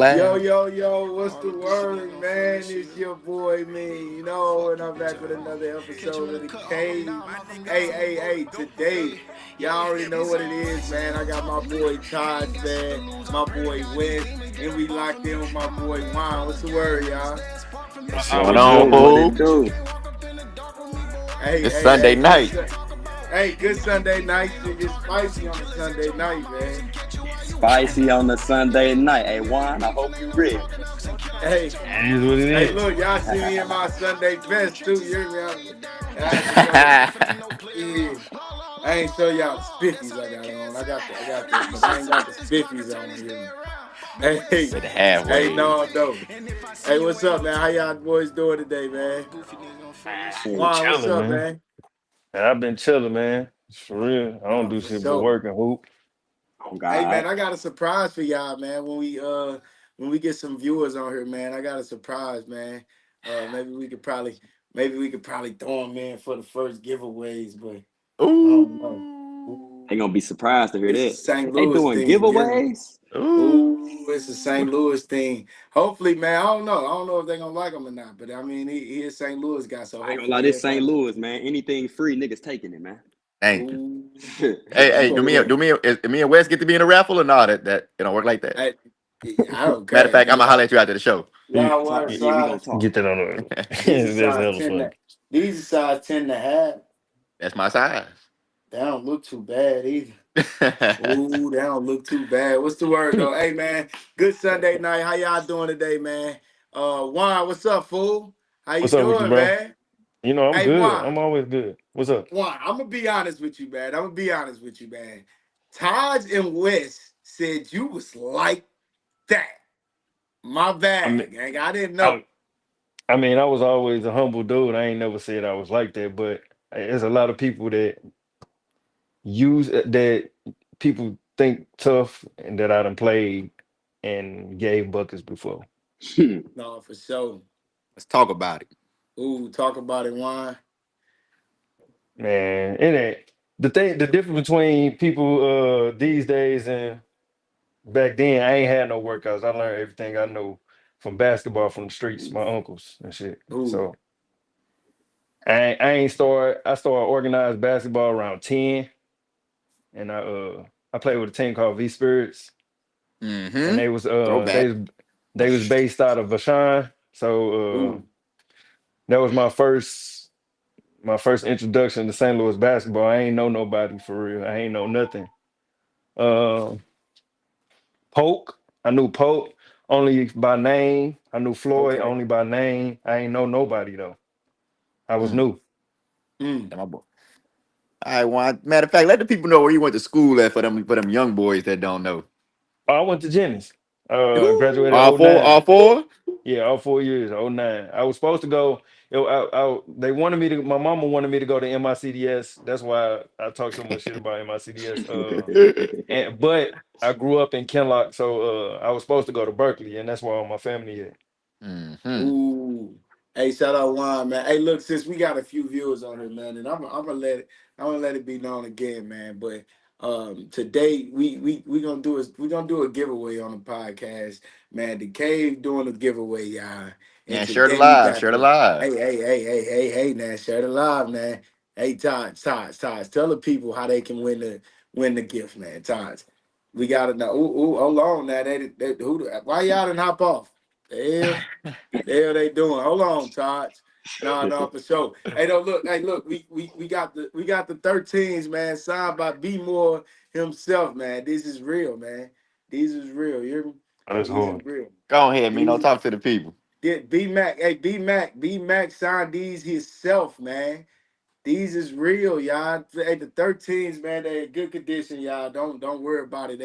Yo, Land. yo, yo, what's the word, man? It's your boy, me, and I'm back with another episode of The Cave. Hey, today, y'all already know what it is, man. I got my boy Taj, man, my boy West, and we locked in with my boy Waun. What's the word, y'all? What's What going it on, do? What fool? it do? Hey, It's hey, Sunday hey, good, night. hey, good Sunday night. Shit get spicy on a Sunday night, man. Spicy on the Sunday night. Hey, Juan, I hope you ready. Hey, It is what it hey, is. look, y'all see me in my Sunday best too. You hear me? I had to go. Yeah. I ain't show y'all the spiffies I got on. I got the, but I ain't got the spiffies on here. Hey, With the hey, halfway. no. Hey, what's up, man? How y'all boys doing today, man? Shit. Juan, what's Chilling, up, man. man? And I've been chilling, man. For real. I don't No, do for shit but sure. work and hoop. Oh, Hey, God. man, I got a surprise for y'all, man. When we get some viewers on here, man, I got a surprise, man. Maybe we could probably throw them in for the first giveaways, but I don't know. Ooh. They gonna be surprised to hear It's a that. St. They Louis doing thing, you hear me? giveaways? Ooh, it's a Ooh. St. Louis thing. Hopefully, man. I don't know if they're gonna like him or not. But I mean, he is St. Louis guy, so I ain't gonna lie, hopefully this St. everybody. Louis, man. Anything free, niggas taking it, man. Thank you. Ooh, Hey, so do look, me and Wes get to be in a raffle or not? That it don't work like that. I, I don't Matter of care. fact, I'm Do gonna holler y'all at you after the show. You y'all wear Yeah, we gonna size? talk. get that on the These are That's size hella 10. funny. These are size 10 and a half. That's my size. They don't look too bad either. Ooh, they don't look too bad. What's the word though? Hey man, good Sunday night. How y'all doing today, man? Juan, what's up, fool? How you What's up with you, doing, bro? man? You know, I'm Hey good. Juan. I'm always good. What's up? I'm gonna be honest with you, man. I'm gonna be honest with you, man. Taj and West said you was like that. My I mean bad, gang. I didn't know. I I mean, I was always a humble dude. I ain't never said I was like that, but there's a lot of people that that people think tough and that I done played and gave buckets before. No, for sure. Let's talk about it. Ooh, talk about it, Juan. Man, it ain't the difference between people these days and back then. I ain't had no workouts. I learned everything I know from basketball from the streets, my uncles and shit. Ooh, So I ain't start. I started organized basketball around 10, and I played with a team called V Spirits, and Mm-hmm. Throwback. they was based out of Vashon. So ooh. that was my first introduction to St. Louis basketball. I ain't know nobody for real. I ain't know nothing. Uh, Polk, I knew Polk only by name. I knew Floyd Okay. only by name. I ain't know nobody though. I was Mm. new. Mm. Yeah, my boy. All right, one. Matter of fact, let the people know where you went to school at for them young boys that don't know. Oh, I went to Jennings. Ooh. Graduated All four, '09. all four. Yeah, all 4 years, '09. I was supposed to go. They wanted me to. My mama wanted me to go to MICDS. That's why I talk so much shit about MICDS. But I grew up in Kenlock, so I was supposed to go to Berkeley, and that's where all my family is. Mm-hmm. Ooh. Hey, shout out Juan, man. Hey, look, since we got a few viewers on here, man, and I'm gonna let it be known again, man. But today we gonna do a giveaway on the podcast, man. The Cave doing a giveaway, y'all. And And share the today we live, got share the the live. hey, now share the live, man. Hey, Todd, tell the people how they can win the gift, man. Todd, we gotta know. Ooh, hold on now. Why y'all didn't hop off? The hell? The hell they doing? Hold on, Todd. No, for sure. Hey, look, we got the 13s, man, signed by B More himself, man. This is real, man. These is real. You hear me? Oh, that's These is hard. real. Go ahead, me. Don't These talk to the people. did B Mac. Hey, B Mac signed these himself, man. These is real, y'all. Hey, the 13s, man, they in good condition, y'all. Don't worry about it.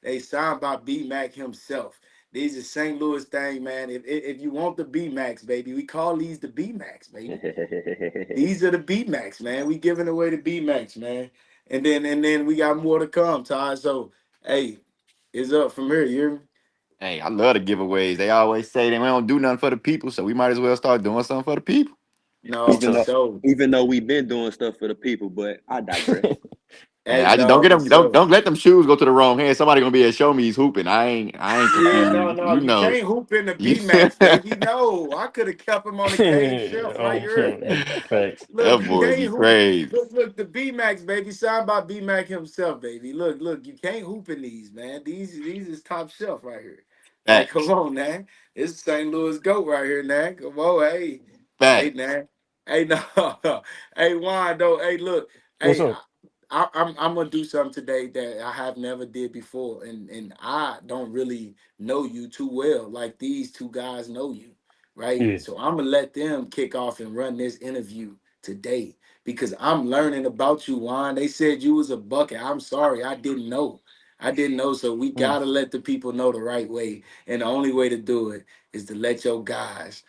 They signed by B Mac himself. These is St. Louis thing, man. If you want the B Max, baby, we call these the B Max, baby. These are the B Max, man. We giving away the B Max, man. And then we got more to come, Todd. So hey, it's up from here. You hear me? Hey, I love the giveaways. They always say that we don't do nothing for the people, so we might as well start doing something for the people. No, That's for even though tough. sure. even though we've been doing stuff for the people, but I digress. Man, Hey, I just don't no, get for them. Don't sure. don't let them shoes go to the wrong hand. Somebody gonna be able to show me he's hooping. I ain't Yeah, no, confused. no, You you know. can't hoop in the You- B Max, baby. No, I could have kept him on the cave shelf right Oh, here. facts. Look, that you boy can't be hoop. crazy. Look, the B Max, baby. Signed by B Mac himself, baby. Look, you can't hoop in these, man. These is top shelf right here. Like, come Facts. on, man. It's St. Louis GOAT right here, man. Come on, hey, Facts. man. Hey, no, hey, Waun, though. Hey, look, What's hey, up? I'm gonna do something today that I have never did before, and I don't really know you too well, like these two guys know you, right? Yeah. So I'm gonna let them kick off and run this interview today because I'm learning about you, Juan. They said you was a bucket. I'm sorry, I didn't know. I didn't know, so we Mm. gotta let the people know the right way, and the only way to do it is to let your guys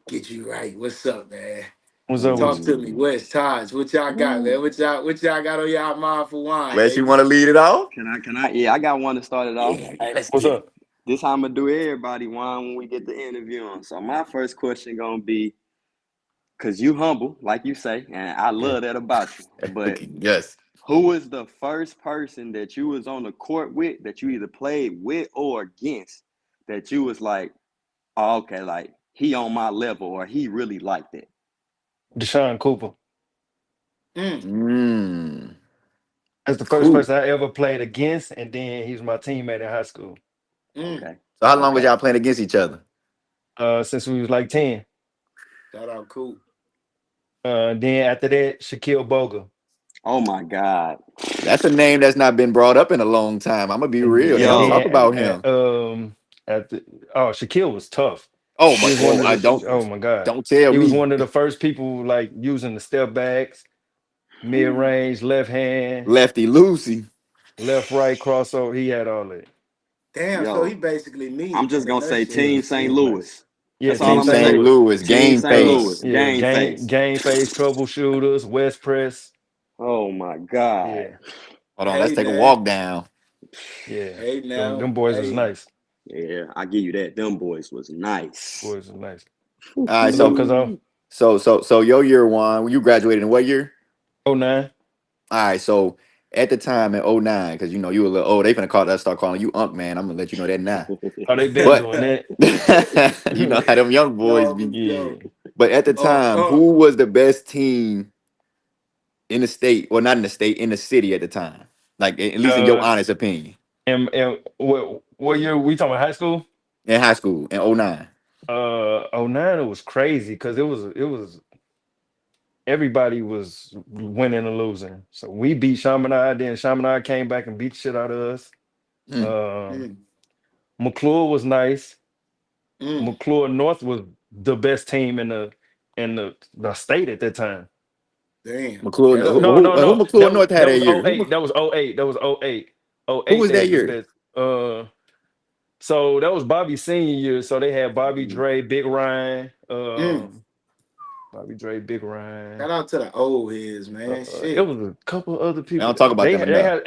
get you right. What's up, man? What's up with Talk you? to me, Ooh. West Taj. What y'all got, man? Ooh. What y'all got on y'all mind for wine, Unless you baby? want to lead it off. Can I? Yeah, I got one to start it off. Yeah, let's What's get it. up? This how I'm gonna do everybody one when we get the interview on. So my first question gonna be, cause you humble, like you say, and I Yeah. love that about you. But Yes. who was the first person that you was on the court with that you either played with or against that you was like, oh, okay, like he on my level or he really liked it? Deshaun Cooper. Mm, Mm. That's the first Cool. person I ever played against, and then he was my teammate in high school. mm. Okay, So how long was okay. y'all playing against each other? Since we was like 10. Shout out, cool. Then after that, Shaquille Boga. Oh my God. That's a name that's not been brought up in a long time. I'm gonna be real. They And don't talk Yo, about then him. at the oh Shaquille was tough. Oh He my! was one Oh, of I the don't. oh my god. Don't tell He was me. one of the first people like using the step backs, mid range, left hand, Lefty Lucy. left right crossover. He had all that. Damn, so he yo, basically I'm me just in a gonna say nutshell. Team He St. was nice. Louis. Yeah, That's all Team Team I'm St. St. saying. Louis. Louis. Team Game St. face. Louis. Yeah, Game face. game face troubleshooters, West Press. Oh my God. Yeah, Hold on. Let's Hey take a now, walk down. yeah. hey Them now, boys was hey. nice. Yeah, I give you that. Them boys was nice. Boys was nice. All right. What's up, So Cuzzo? so your year one. You graduated in what year? Oh nine. All right. So at the time in '09, because you know you were a little old, they finna start calling you Unc man. I'm gonna let you know that now. Oh, they been But doing that. you know how them young boys no, for be. Yeah. sure. But at the Oh, time, who was the best team in the state, or not in the state, in the city at the time? Like at least in your Uh, honest opinion, and what year we talking about high school? in high school in '09. Oh nine. It was crazy because it was everybody was winning and losing. So we beat Chaminade, then Chaminade came back and beat the shit out of us. Mm. Um, mm, McClure was nice. mm. McClure North was the best team in the state at that time. Damn, McClure, that up. who McClure North had That that was year? oh 08. That was oh 08. That was oh 08. Oh Who 08, was they that was the year? best. So that was Bobby's senior year. So they had Bobby Mhm. Dre, Big Ryan, Mm. Bobby Dre, Big Ryan. Shout out to the old heads, man. It Shit. was a couple other I people. don't talk about them They enough. had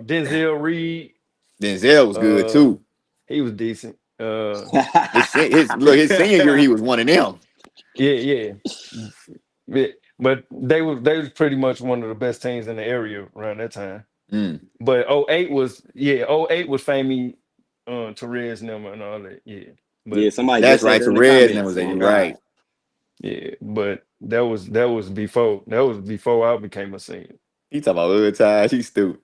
Denzel Reed. Denzel was good Uh, too. he was decent. His senior year he was one of them. Yeah, yeah. Yeah, but they was pretty much one of the best teams in the area around that time. Mm. But oh 08 was yeah, oh 08 was Famey, Therese number and all that. Yeah. Yeah, But somebody That's just said right. that So in the Reds and that comments. was Oh right. God. yeah, but that was before I became a senior. He talking about other times. He's stupid.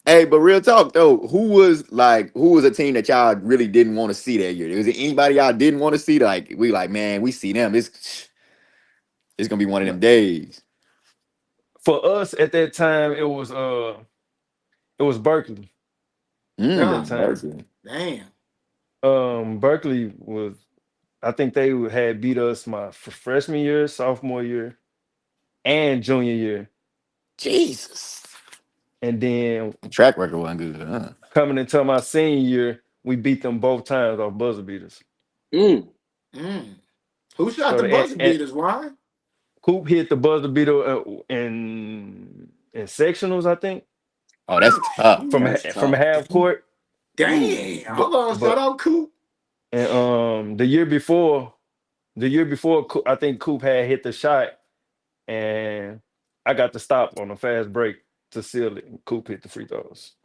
Hey, but real talk though, who was a team that y'all really didn't want to see that year? Was it anybody y'all didn't want to see? Like we like, man, we see them. It's gonna be one of them days. For us at that time, it was Berkeley at that God, time. Berkeley. damn. Berkeley was I think they had beat us my freshman year, sophomore year, and junior year. Jesus. And then The track record wasn't good, huh? coming into my senior year, we beat them both times off buzzer beaters. Mm. Mm. Who shot So the the buzzer and beaters? Why? Coop hit the buzzer beater in sectionals, I think, Oh, that's tough. from That's from tough. half court. Mm. Damn. But Hold on. Shout but out, Coop. and the year before, I think Coop had hit the shot, and I got the stop on a fast break. to seal it. And Coop hit the free throws.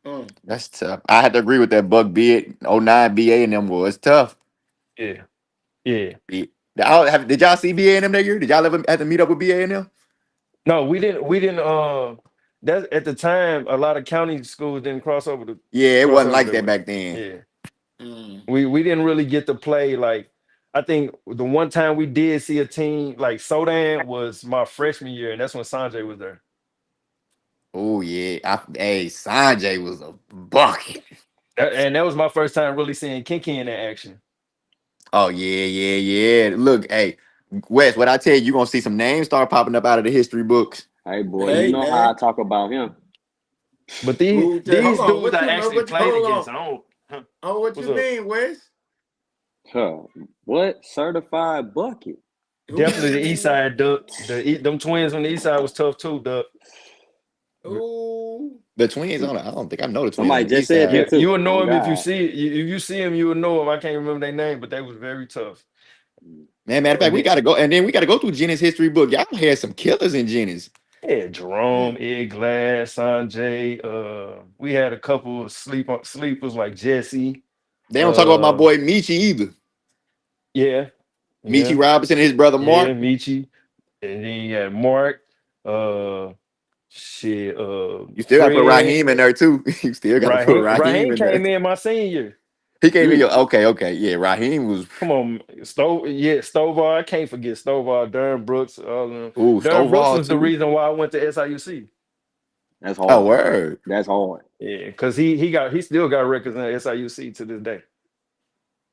Mm. That's tough. I had to agree with that. Buck Beard, '09 BA and them was tough. Yeah, yeah. Did y'all see BA and them that year? Did y'all ever have to meet up with BA and them? No, we didn't. We didn't. That at the time, a lot of county schools didn't Yeah, it cross wasn't over like that that way. back then. Yeah, Mm. we didn't really get to play like. I think the one time we did see a team like Sodan was my freshman year, and that's when Sanjay was there. Oh yeah. Hey, Sanjay was a bucket. And that was my first time really seeing Kinky in action. Oh yeah, yeah, yeah. Look, hey, Wes, what I tell you, you're gonna see some names start popping up out of the history books. Hey, boy, you Hey, know how I man. talk about him. But Hold these on. dudes What I you know? actually What you played hold against. on? I don't. Huh, Oh, what what's you up? mean, Wes? Huh. What? Certified bucket. Definitely the East Ooh. Side, Duck. Them twins on the East Side was tough too, Duck. Ooh. The twins on it. I don't think I know the twins on Somebody the just east said side. Yeah, that you too. will know Oh, them if you God. see if you see them, you will know them. I can't remember their name, but they was very tough. Man, matter of fact, And we then gotta go, and then we gotta go through Jennings history book. Y'all had some killers in Jennings. yeah, Jerome, Mm. Ed Glass, Sanjay. We had a couple of sleepers like Jesse. They don't talk about my Uh, boy Michi either. yeah, Michi yeah, Robinson and his brother yeah, Mark. Michi. And then you had Mark. Uh, shit. You still gotta put Fred. Raheem in there too. You still gotta put Raheem Raheem in there. came in my senior year. He came in Mm. your okay, okay. Yeah, Raheem was Come on, Stovall. I can't forget Stovall, Darren Brooks. All of them. ooh, Darren Brooks Stovall was the too. reason why I went to SIUC. That's Oh, hard. word. That's hard. Yeah, because he still got records in SIUC to this day.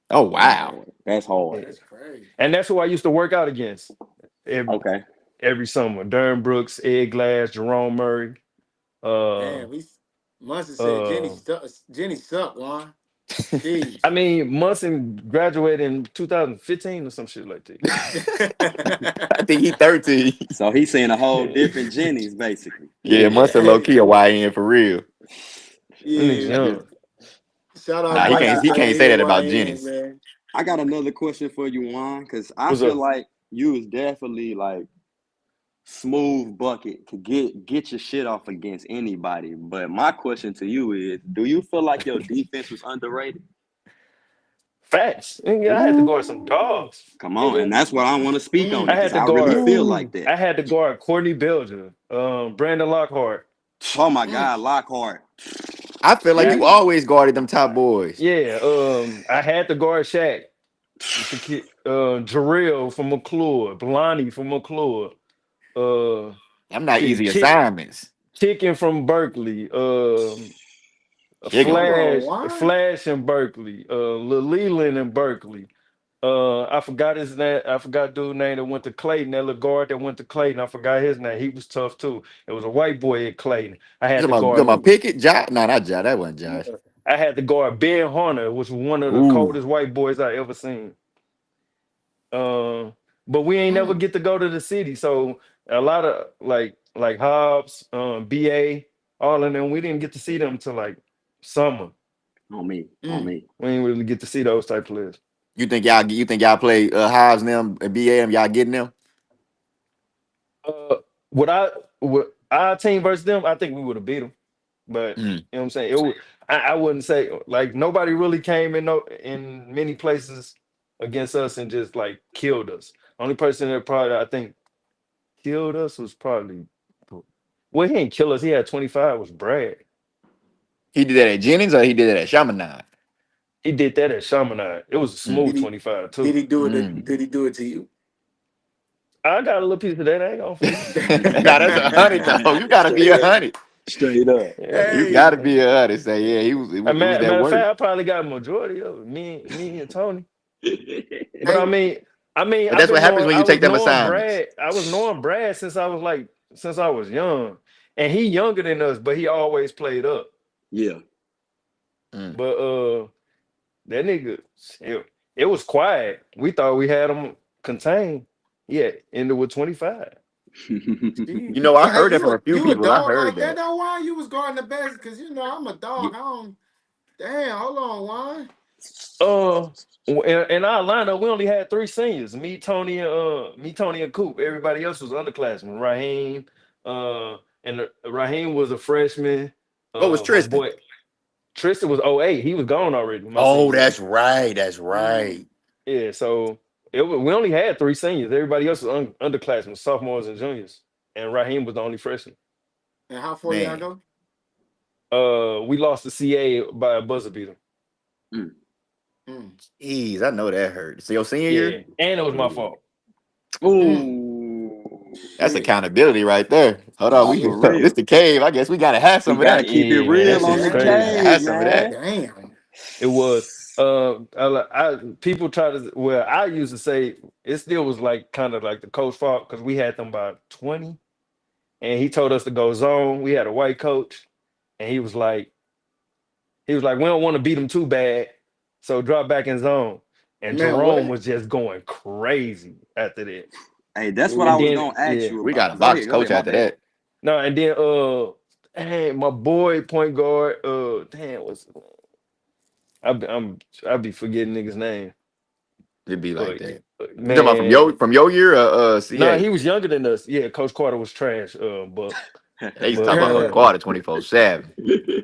Oh That's wow. hard. That's hard. Yeah. That's crazy. And that's who I used to work out against every, Okay. every summer. Darren Brooks, Ed Glass, Jerome Murray. Uh, Man, we Munson said uh, Jenny sucked, Juan. Jeez. I mean, Munson graduated in 2015 or some shit like that. I think he 13. So he's seeing a whole Yeah, different Jennings, basically. Yeah, yeah. Munson low Hey, key a YN for real. Them niggas yeah, young. shout All out Nah, right, Munson he can't saying say he a that about YN, Jennings. man. I got another question for you, Juan, because I What's feel up? like you was definitely like smooth bucket could get your shit off against anybody. But my question to you is, do you feel like your defense was underrated? Facts. Nigga, I had to guard some Ooh. dogs. Come on, and Nigga. that's what I want to speak on I it Mm. because had to I really guard. feel like Ooh. that. I had to guard Courtney Belger, Brandon Lockhart. Oh my Mm. God, Lockhart. I feel like I, you Jeez. always guarded them top boys. yeah, I had to guard Shaq, Jarrell from McClure, Blondie from McClure, uh, I'm not shit, easy assignments. Chicken from Berkeley, Chicken. Hold on, Juan. Flash in Berkeley, Lil Leland in Berkeley. I forgot his name. I forgot dude name that went to Clayton. That little guard that went to Clayton. I forgot his name. He was tough too. It was a white boy at Clayton. You talking about Pickett? Josh? No, not Josh. That wasn't Josh. I had to guard Ben Hunter, which was one of the Ooh. coldest white boys I ever seen. Uh, but we ain't never Mm. get to go to the city. So a lot of like Hobbs, BA, all of them, we didn't get to see them till like summer. On me, on Mm. me. We ain't really get to see those type players. You think y'all play Hives and them and BA them? Y'all getting them? Uh, would our team versus them, I think we would have beat them. But Mm. you know what I'm saying? I wouldn't say like nobody really came in many places against us and just like killed us. Only person that probably I think killed us was probably well, he didn't kill us. He had 25 was Brad. He did that at Jennings or he did that at Chaminade? He did that at Chaminade. It was a Mm. smooth Did he 25 did too. he do it? Mm. Did he do it to you? I got a little piece of that. I ain't gonna forget. Nah, that's 100 though. You gotta be Straight up. 100. Straight up. Yeah. You Hey, gotta be 100. Say yeah, it was that Matter of fact, work. I probably got a majority of it. Me and Tony. But hey, But that's what happens when I you was take them knowing assignments. Brad. I was knowing Brad since I was young. And he younger than us, but he always played up. Yeah. Mm. But that nigga, it was quiet. We thought we had him contained. Yeah, ended with 25. gee. You know, I But hey, heard that from a few you a people. I dog heard like that that. though? Why you was guarding the best? Because I'm a dog. You- I don't. Damn, hold on, why? Uh in our lineup, we only had three seniors. Me, Tony, and Coop. Everybody else was underclassmen. Raheem, uh, and Raheem was a freshman. What was My Tristan? boy Tristan was '08. He was gone already my Oh, senior year. that's right. That's right. Yeah, so we only had three seniors. Everybody else was underclassmen, sophomores and juniors, and Raheem was the only freshman. And how far y'all Man. go? We lost the CA by a buzzer beater. Mm. Mm, Jeez, I know that hurt. So your senior year? Yeah, and it was my Ooh. fault. mm. Ooh. That's Shit. accountability right there. Hold on, Nah, we for this real. the cave. I guess we gotta have We some of got to that. keep it Yeah, man, that real shit on was the crazy. Yeah, cave, have some of man. that. Damn. It was. People try to. Well, I used to say it still was like kind of like the coach fault because we had them by 20, and he told us to go zone. We had a white coach, and he was like, we don't want to beat them too bad, so drop back in zone. And Man, Jerome what? was just going crazy after that. Hey, that's what I And Ooh. was then gonna ask yeah, you We got a about. Go box ahead, go coach ahead. My after bad. that. no, and then hey, my boy point guard, damn, I be forgetting niggas' name, It'd be like but that. You talking about man. from your year Nah, CA? he was younger than us. Yeah, Coach Carter was trash. They used to But talk about Coach Carter 24/7.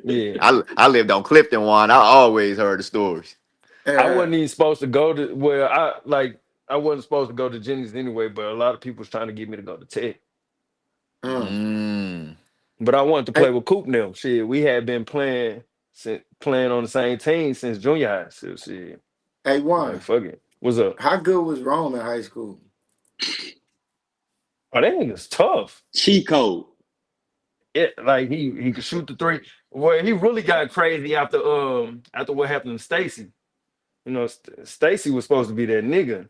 yeah, I lived on Clifton one. I always heard the stories. I Uh, wasn't even supposed to go to where I wasn't supposed to go to Jennings anyway, but a lot of people was trying to get me to go to Tech. mm. Mm. But I wanted to Hey, play with Coop now. Shit, we had been playing on the same team since junior high. So shit, hey, like Juan, fuck it. What's up? how good was Rome in high school? Oh, that nigga's tough. Cheat code. It like he could shoot the three. Well, he really got crazy after what happened to Stacy. You know, Stacy was supposed to be that nigga.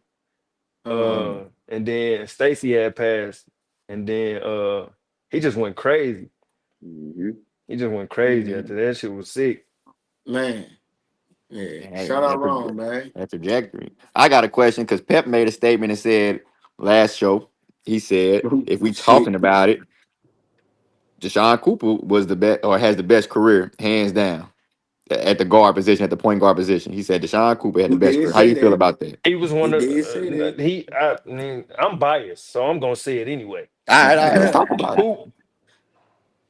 Uh-huh. And then Stacy had passed, and then he just went crazy. Hmm. He just went crazy after Mm, that. Shit was sick. man, yeah. Hey, Shout out Rome, man. that trajectory. I got a question because Pep made a statement and said last show, he said, if we Shit. talking about it, Deshaun Cooper was the best or has the best career, hands down, at the guard position, at the point guard position. He said Deshaun Cooper had the He best did career. How say you feel that. about that? He was He one of did say that. I mean, I'm biased, so I'm gonna say it anyway. All right, let's talk about it. Coop,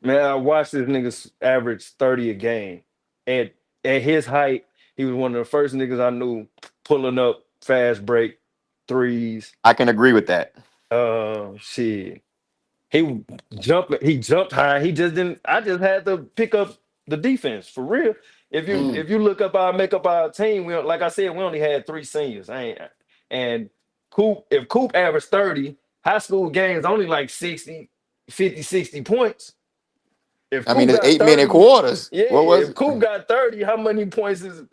man, I watched this niggas average 30 a game. And at his height, he was one of the first niggas I knew pulling up fast break threes. I can agree with that. Shit. He jumped high. He just didn't. I just had to pick up the defense for real. If you Mm. if you make up our team, like I said, we only had three seniors. I ain't and Coop averaged 30, high school games only like 60, 50, 60 points. If I mean, Coop it's got 8 minute 30, quarters. yeah, What was if it? Coop got 30, how many points is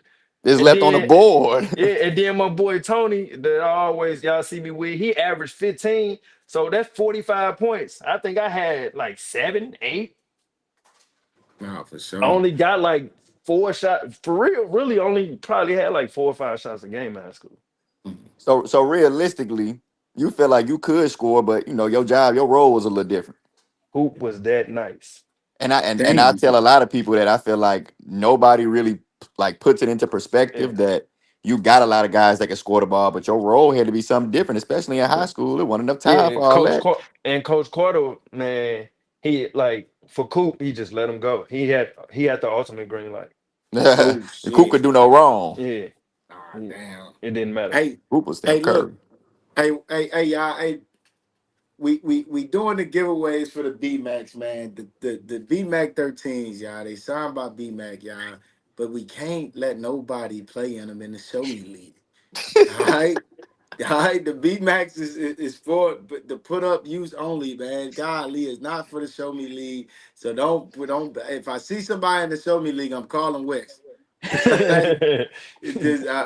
It's and left on the then board. yeah, and then my boy Tony, that I always y'all see me with, he averaged 15. So that's 45 points. I think I had like 7, 8. Nah, for I sure. only got like 4 shots. For real, really only probably had like 4 or 5 shots a game in high school. Mm. So realistically, you feel like you could score, but your job, your role was a little different. Hoop was that nice. And I Damn. tell a lot of people that I feel like nobody really like puts it into Yeah. perspective that you got a lot of guys that can score the ball, but your role had to be something different, especially in high school. There wasn't enough Yeah, time for all that. Coach Carter, man, he like for Coop, he just let him go. He had the ultimate green light. Oh And Coop could shit. do no wrong. Yeah, Ah, it damn. didn't matter. Hey, Coop was hey, Steph look. Curry. Hey, y'all. Hey, we doing the giveaways for the B Max, man. The B Mac 13s, y'all. They signed by B Mac, y'all. But we can't let nobody play in them in the show me league. All right. All right, the B Max is for but the put up use only, man. Golly, it's not for the show me league. So don't. If I see somebody in the show me league, I'm calling West. All right,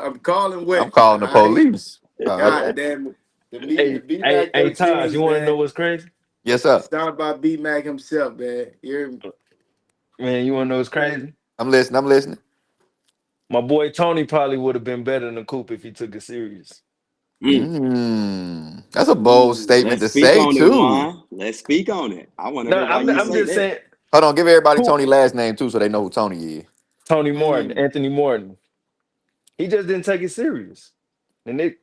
I'm calling I'm West. All calling the right, police. God Okay. damn it. The hey, B hey, Mac hey, Taj, you 13s, want to know man. what's crazy? Yes, It's sir. signed by B Mac himself, man. Man, you want to know what's crazy? I'm listening. I'm listening. My boy Tony probably would have been better than Coop if he took it serious. Mm. That's a bold Ooh. statement Let's to speak say on it, too. Juan. Let's speak on it. I want to No, hear why you I'm say just that. saying Hold on, give everybody Coop, Tony last name too, so they know who Tony is. Tony Morton, Mm. Anthony Morton. He just didn't take it serious. And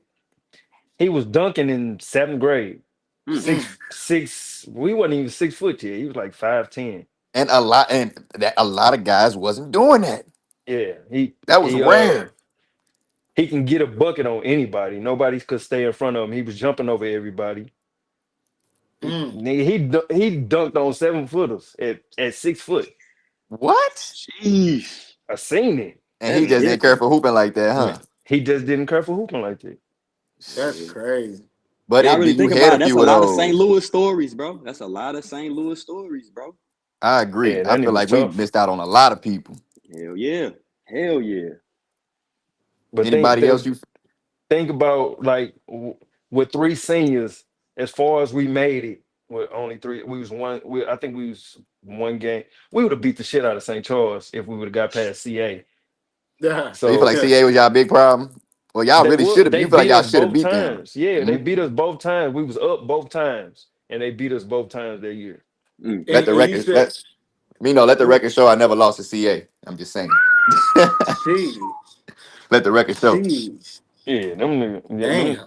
he was dunking in 7th grade. Mm. Six. We wasn't even 6 foot yet. He was like 5'10". And a lot of guys wasn't doing that. Yeah, he That was he rare. he can get a bucket on anybody. Nobody could stay in front of him. He was jumping over everybody. Mm. He dunked on 7 footers at 6 foot. What? Jeez. I seen it. And he That's just didn't care different. for hooping like that, Man, huh? he just didn't care for hooping like that. That's Yeah. crazy. But Y'all it really you think had about a it, that's few a of lot of St. those. Louis stories, bro. That's a lot of St. Louis stories, bro. I agree. Yeah, I that feel nigga was like we tough. missed out on a lot of people. Hell yeah. Hell yeah. But Anybody else you think about like with three seniors, as far as we made it with only three, we was one. I think we was one game. We would have beat the shit out of St. Charles if we would have got past CA. Yeah. so you feel like So CA was y'all big problem? Well, y'all they really would should have. they You feel like beat y'all us should have both beat them. times. Yeah, they Mhm. beat us both times. We was up both times, and they beat us both times that year. Mm. Let the And you record said, let let the what? record show I never lost to CA. I'm just saying. She, Let the record show. she's Yeah, them niggas. Yeah, them. damn.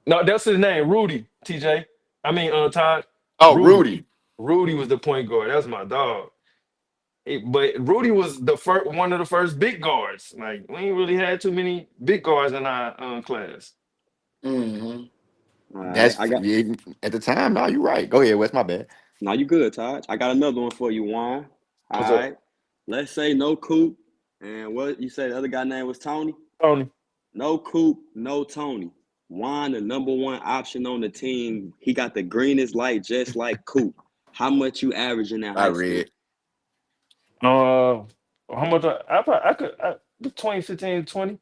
No, that's his name, Rudy. TJ. I mean, Todd. Oh, Rudy. Rudy. Rudy was the point guard. That's my dog. But Rudy was the first, one of the first big guards. Like we ain't really had too many big guards in our class. Mm-hmm. All right. That's yeah, at the time. No, you're right. Go ahead. What's my bad? Now you good, Taj. I got another one for you, Juan. All What's up, right. Let's say no Coop. And what you said the other guy name was Tony? Tony? No Coop, no Tony. Juan, the number one option on the team. He got the greenest light just like Coop. How much you averaging in I high school? read. How much I could between 15 and 20.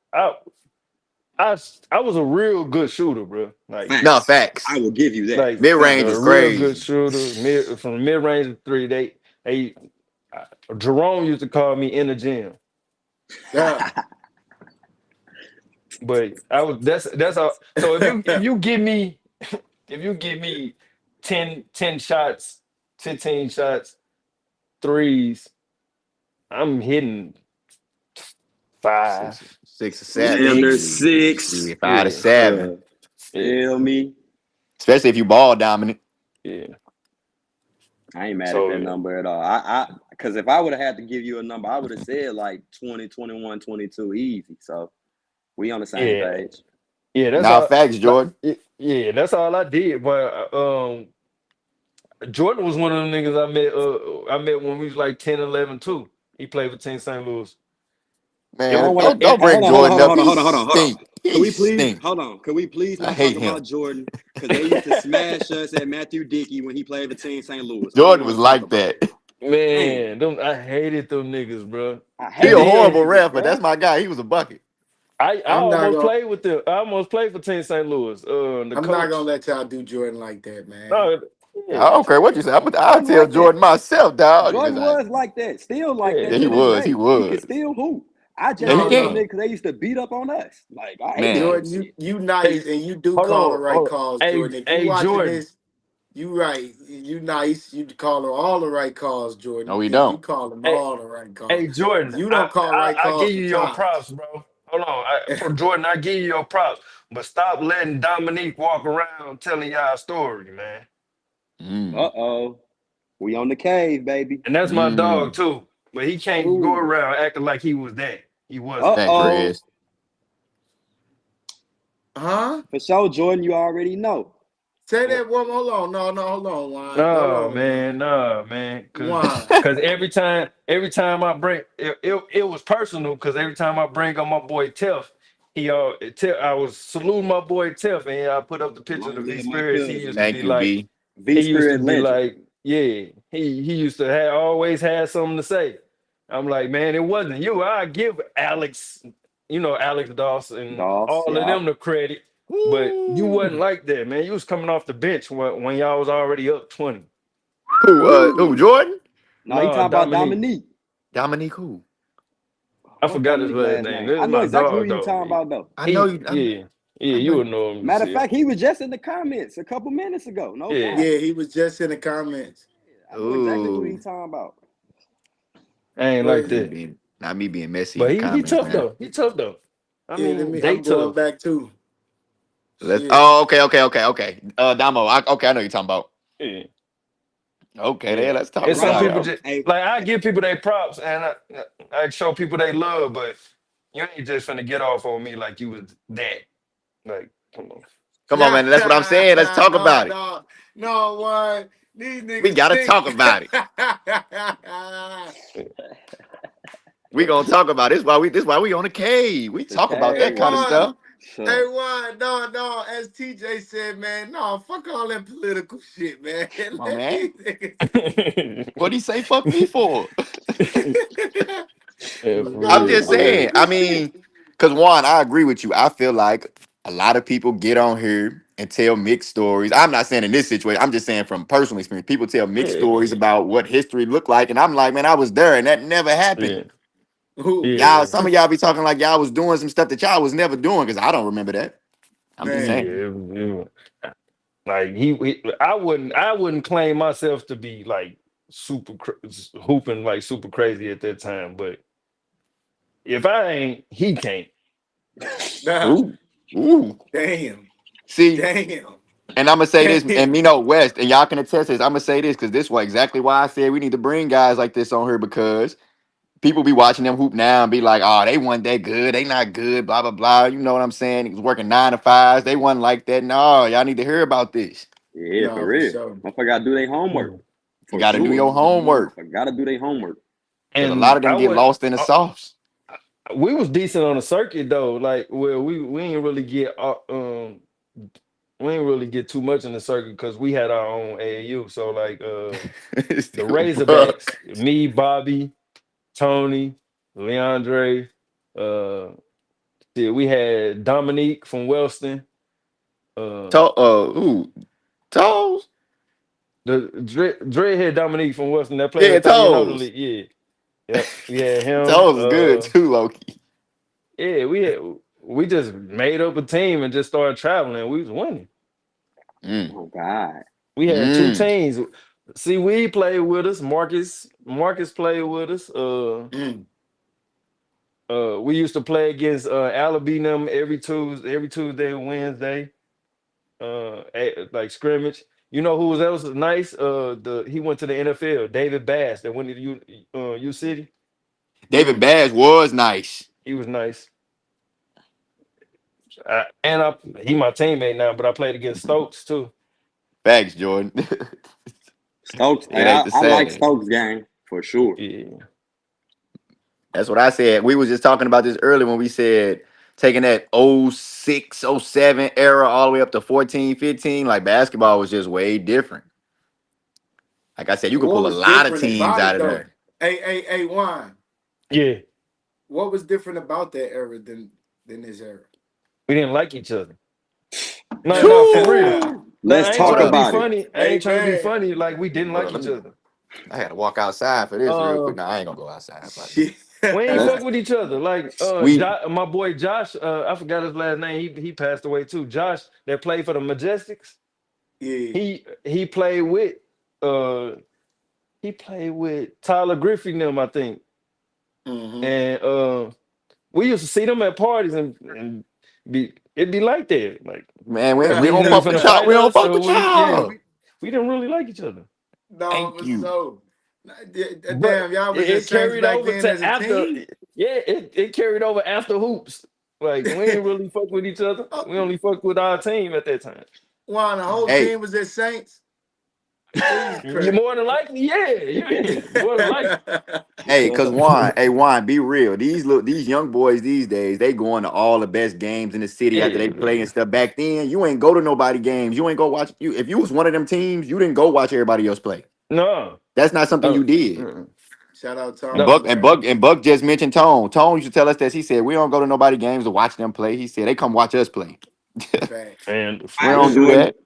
I was a real good shooter, bro. No Facts. I facts. will give you that. Like Mid range a was Facts. real good crazy. shooter, from mid range to three. They Jerome used to call me in the gym, Yeah. but I was that's all. So if you give me if you give me 10 shots, 15 shots, threes, I'm hitting Six, five. 6 or 7. Damn near Six. six. Yeah, 5 to 7. Uh, Yeah, feel me? Especially if you ball dominant. yeah. I ain't mad at So that number at all. Because if I would have had to give you a number, I would have said like 20, 21, 22 easy. So we on the same yeah, page. yeah. That's Now all. facts, Like, Jordan. yeah, that's all I did. But Jordan was one of them niggas I met. I met when we was like 10, 11 too. He played for Team St. Louis. It I Man, was don't want it, to. don't Hold bring on, hold on, Jordan hold on, up. hold on, He hold on, hold on, hold on. stink. Could He we please stink. hold on? Could we please I not talk hate him. about Jordan? Because they used to smash us at Matthew Dickey when he played for Team St. Louis. I don't Jordan was want to talk like about that. it. Damn, man. I hated them niggas, bro. I He And a hated them then horrible niggas, ref, but bro. that's my guy. He was a bucket. I I'm not almost gonna played with them. I almost played for Team St. Louis. The I'm not gonna coach. let y'all do Jordan like that, man. No, I yeah, don't care what you say. I'll Jordan tell like that. Jordan myself, dog. Jordan was like that, still like yeah. that Yeah, he to this was. He day. He can was. still hoop. I just And he No, hated them can. no. niggas. They used to beat up on us. Like I hated Man. that Jordan, you shit. you Hey, nice and you do hold call the on, right hold on. calls, Hey, Jordan. If you hey, watching Jordan. this, you right. You nice. You call all the right calls, No, Jordan. we You don't. call them Hey, all the right calls. hey, Jordan. You I don't call I, right I calls give for you your Taj. props, bro. Hold on, for Jordan, I give you your props. But stop letting Dominique walk around telling y'all a story, man. Mm. Uh-oh. We on the cave, baby. And that's my dog Mm. too. But he can't go Ooh, around acting like he was that. He wasn't. Thanks, Uh-oh. Rez. huh? For sure, Jordan, you already know. Say Uh, that one. Hold on. No, no. Hold on, Juan. Hold No, on, Juan. man, no, man. Juan. Cause every time I bring it was personal because every time I bring up my boy Tiff, I was saluting my boy Tiff and I put up the picture of the Long V live my Spirits. He cousin, used to Thank be man. you, like, B. V he used to Spirit be legend. like, yeah, he used to have always had something to say. I'm like, man, it wasn't you. I give Alex, Alex Dawson, Doss, all of yeah. them the credit. But you wasn't Woo. like that, man. You was coming off the bench when y'all was already up 20. Who, Ooh. Jordan? No, he No, talking about Dominique. Dominique. Dominique who? I What's forgot his Dominique last last name. name? This I is know my exactly who dog you though. talking about though. I know you. Yeah, yeah, I know you you. would know him. You Matter of see him. fact, he was just in the comments a couple minutes ago. No Yeah, cap. Yeah, he was just in the comments. I know exactly who he Ooh. talking about. I ain't like But that. Not me being messy in But the he comments tough now. though. He tough though. I yeah, mean, they I'm going tough. back too. Let's. Shit. Oh, okay. Damo. Okay, I know you're talking about. Yeah, Okay, yeah. there. Let's talk And some about Bro, it. people Okay. just hey, like I give people their props and I show people they love, but you ain't just finna get off on me like you was that. Like, come on. Come on, man. That's what I'm saying. Let's talk No, about it. no, no, one. These We niggas gotta sick. talk about it. We gonna talk about it. This why we on the cave. We the talk about Hey, that kind cave. of one. stuff. Hey, So, one. No, no. As TJ said, man, no, fuck all that political shit, man. Come on, Let man. these niggas. What'd he say? Fuck me for? Yeah, for I'm real, just for real. saying. I mean, because Juan, I agree with you. I feel like a lot of people get on here and tell mixed stories. I'm not saying in this situation. I'm just saying from personal experience. People tell mixed Yeah, stories about what history looked like, and I'm like, man, I was there, and that never happened. yeah, Who? Y'all, yeah, some of y'all be talking like y'all was doing some stuff that y'all was never doing because I don't remember that. I'm just yeah. saying. Man. Like I wouldn't claim myself to be like hooping like super crazy at that time, but if I ain't, he can't. Nah. Ooh, ooh. Damn. See, Damn. and I'm gonna say this, and Damn. you know, West, and y'all can attest this. I'm gonna say this because this was exactly why I said we need to bring guys like this on here because people be watching them hoop now and be like, oh, they weren't that good, they not good, blah blah blah. You know what I'm saying? He was working 9 to 5s, they wasn't like that. No, y'all need to hear about this. yeah, for No, for real. sure. Motherfucker gotta do their homework. Mm. You For got to do sure. your Hmm. homework Motherfucker gotta do their homework. because a lot And of them get lost in the sauce. we was decent on the circuit though. Like, well, we ain't really get we ain't really get too much in the circuit because we had our own AAU. So like the Bruh. Razorbacks, me, Bobby, Tony, Leandre, uh we had Dominique from Wellston, uh Who? Toes? the dreadhead Dominique from Wellston that played Yeah, at 30 and older toes. league. Yeah. Yep. We had him. Toes is good too, Loki. Yeah, we just made up a team and just started traveling. We was winning. Mm. Oh God. We had two Mm. teams. See, we played with us. Marcus played with us. Mm. We used to play against Alabama them every Tuesday and Wednesday. Like scrimmage. You know who was else was nice? He went to the NFL. David Bass that went to U City. David Mm. Bass was nice. He was nice. He my teammate now, but I played against Stokes too. Facts, Jordan. Stokes. It Hey, ain't the I like same. Stokes gang for sure. Yeah. That's what I said. We was just talking about this earlier when we said taking that 06, 07 era all the way up to 14, 15. Like basketball was just way different. Like I said, you could What pull a was lot of different teams about out it of though? there. Hey, Juan. Yeah. What was different about that era than this era? We didn't like each other. No, no, for real. Choo! No, Let's I ain't Hold talk trying to up. be about it. funny. I Hey ain't trying to be man. funny. Like we didn't Hold like up. each other. I had to walk outside for this real Uh quick. No, I ain't gonna go outside. But shit. We ain't let's fuck with each other. Like we My boy Josh, I forgot his last name. He passed away too. Josh that played for the Majestics. Yeah. He played with uh Tyler Griffey and them, I think. Mm-hmm. And we used to see them at parties and it'd be like that. Like man, we these don't niggas fuck with finna y'all. fight We don't us, fuck or with yeah, y'all. we didn't really like each other. No, Thank but you. so But damn, y'all was it just Saints carried back over then as to a after. team? Yeah, it carried over after hoops. Like we ain't really fuck with each other. Oh, We only fucked with our team at that time. Juan, the whole Hey, team was at Saints? Jesus You Christ. more than likely, yeah, you more than likely. hey, cause Juan, hey Juan, be real. These young boys these days, they going to all the best games in the city after they play Yeah, and stuff. Back then, you ain't go to nobody games. You ain't go watch you if you was one of them teams, you didn't go watch everybody else play. no, That's not something uh, you did. mm, Shout out And no, Tony, Buck and man. Buck and Buck just mentioned Tone. Tone used to tell us this. He said, we don't go to nobody games to watch them play. He said they come watch us play. Facts. and for We Facts, don't real, do Jordan. that.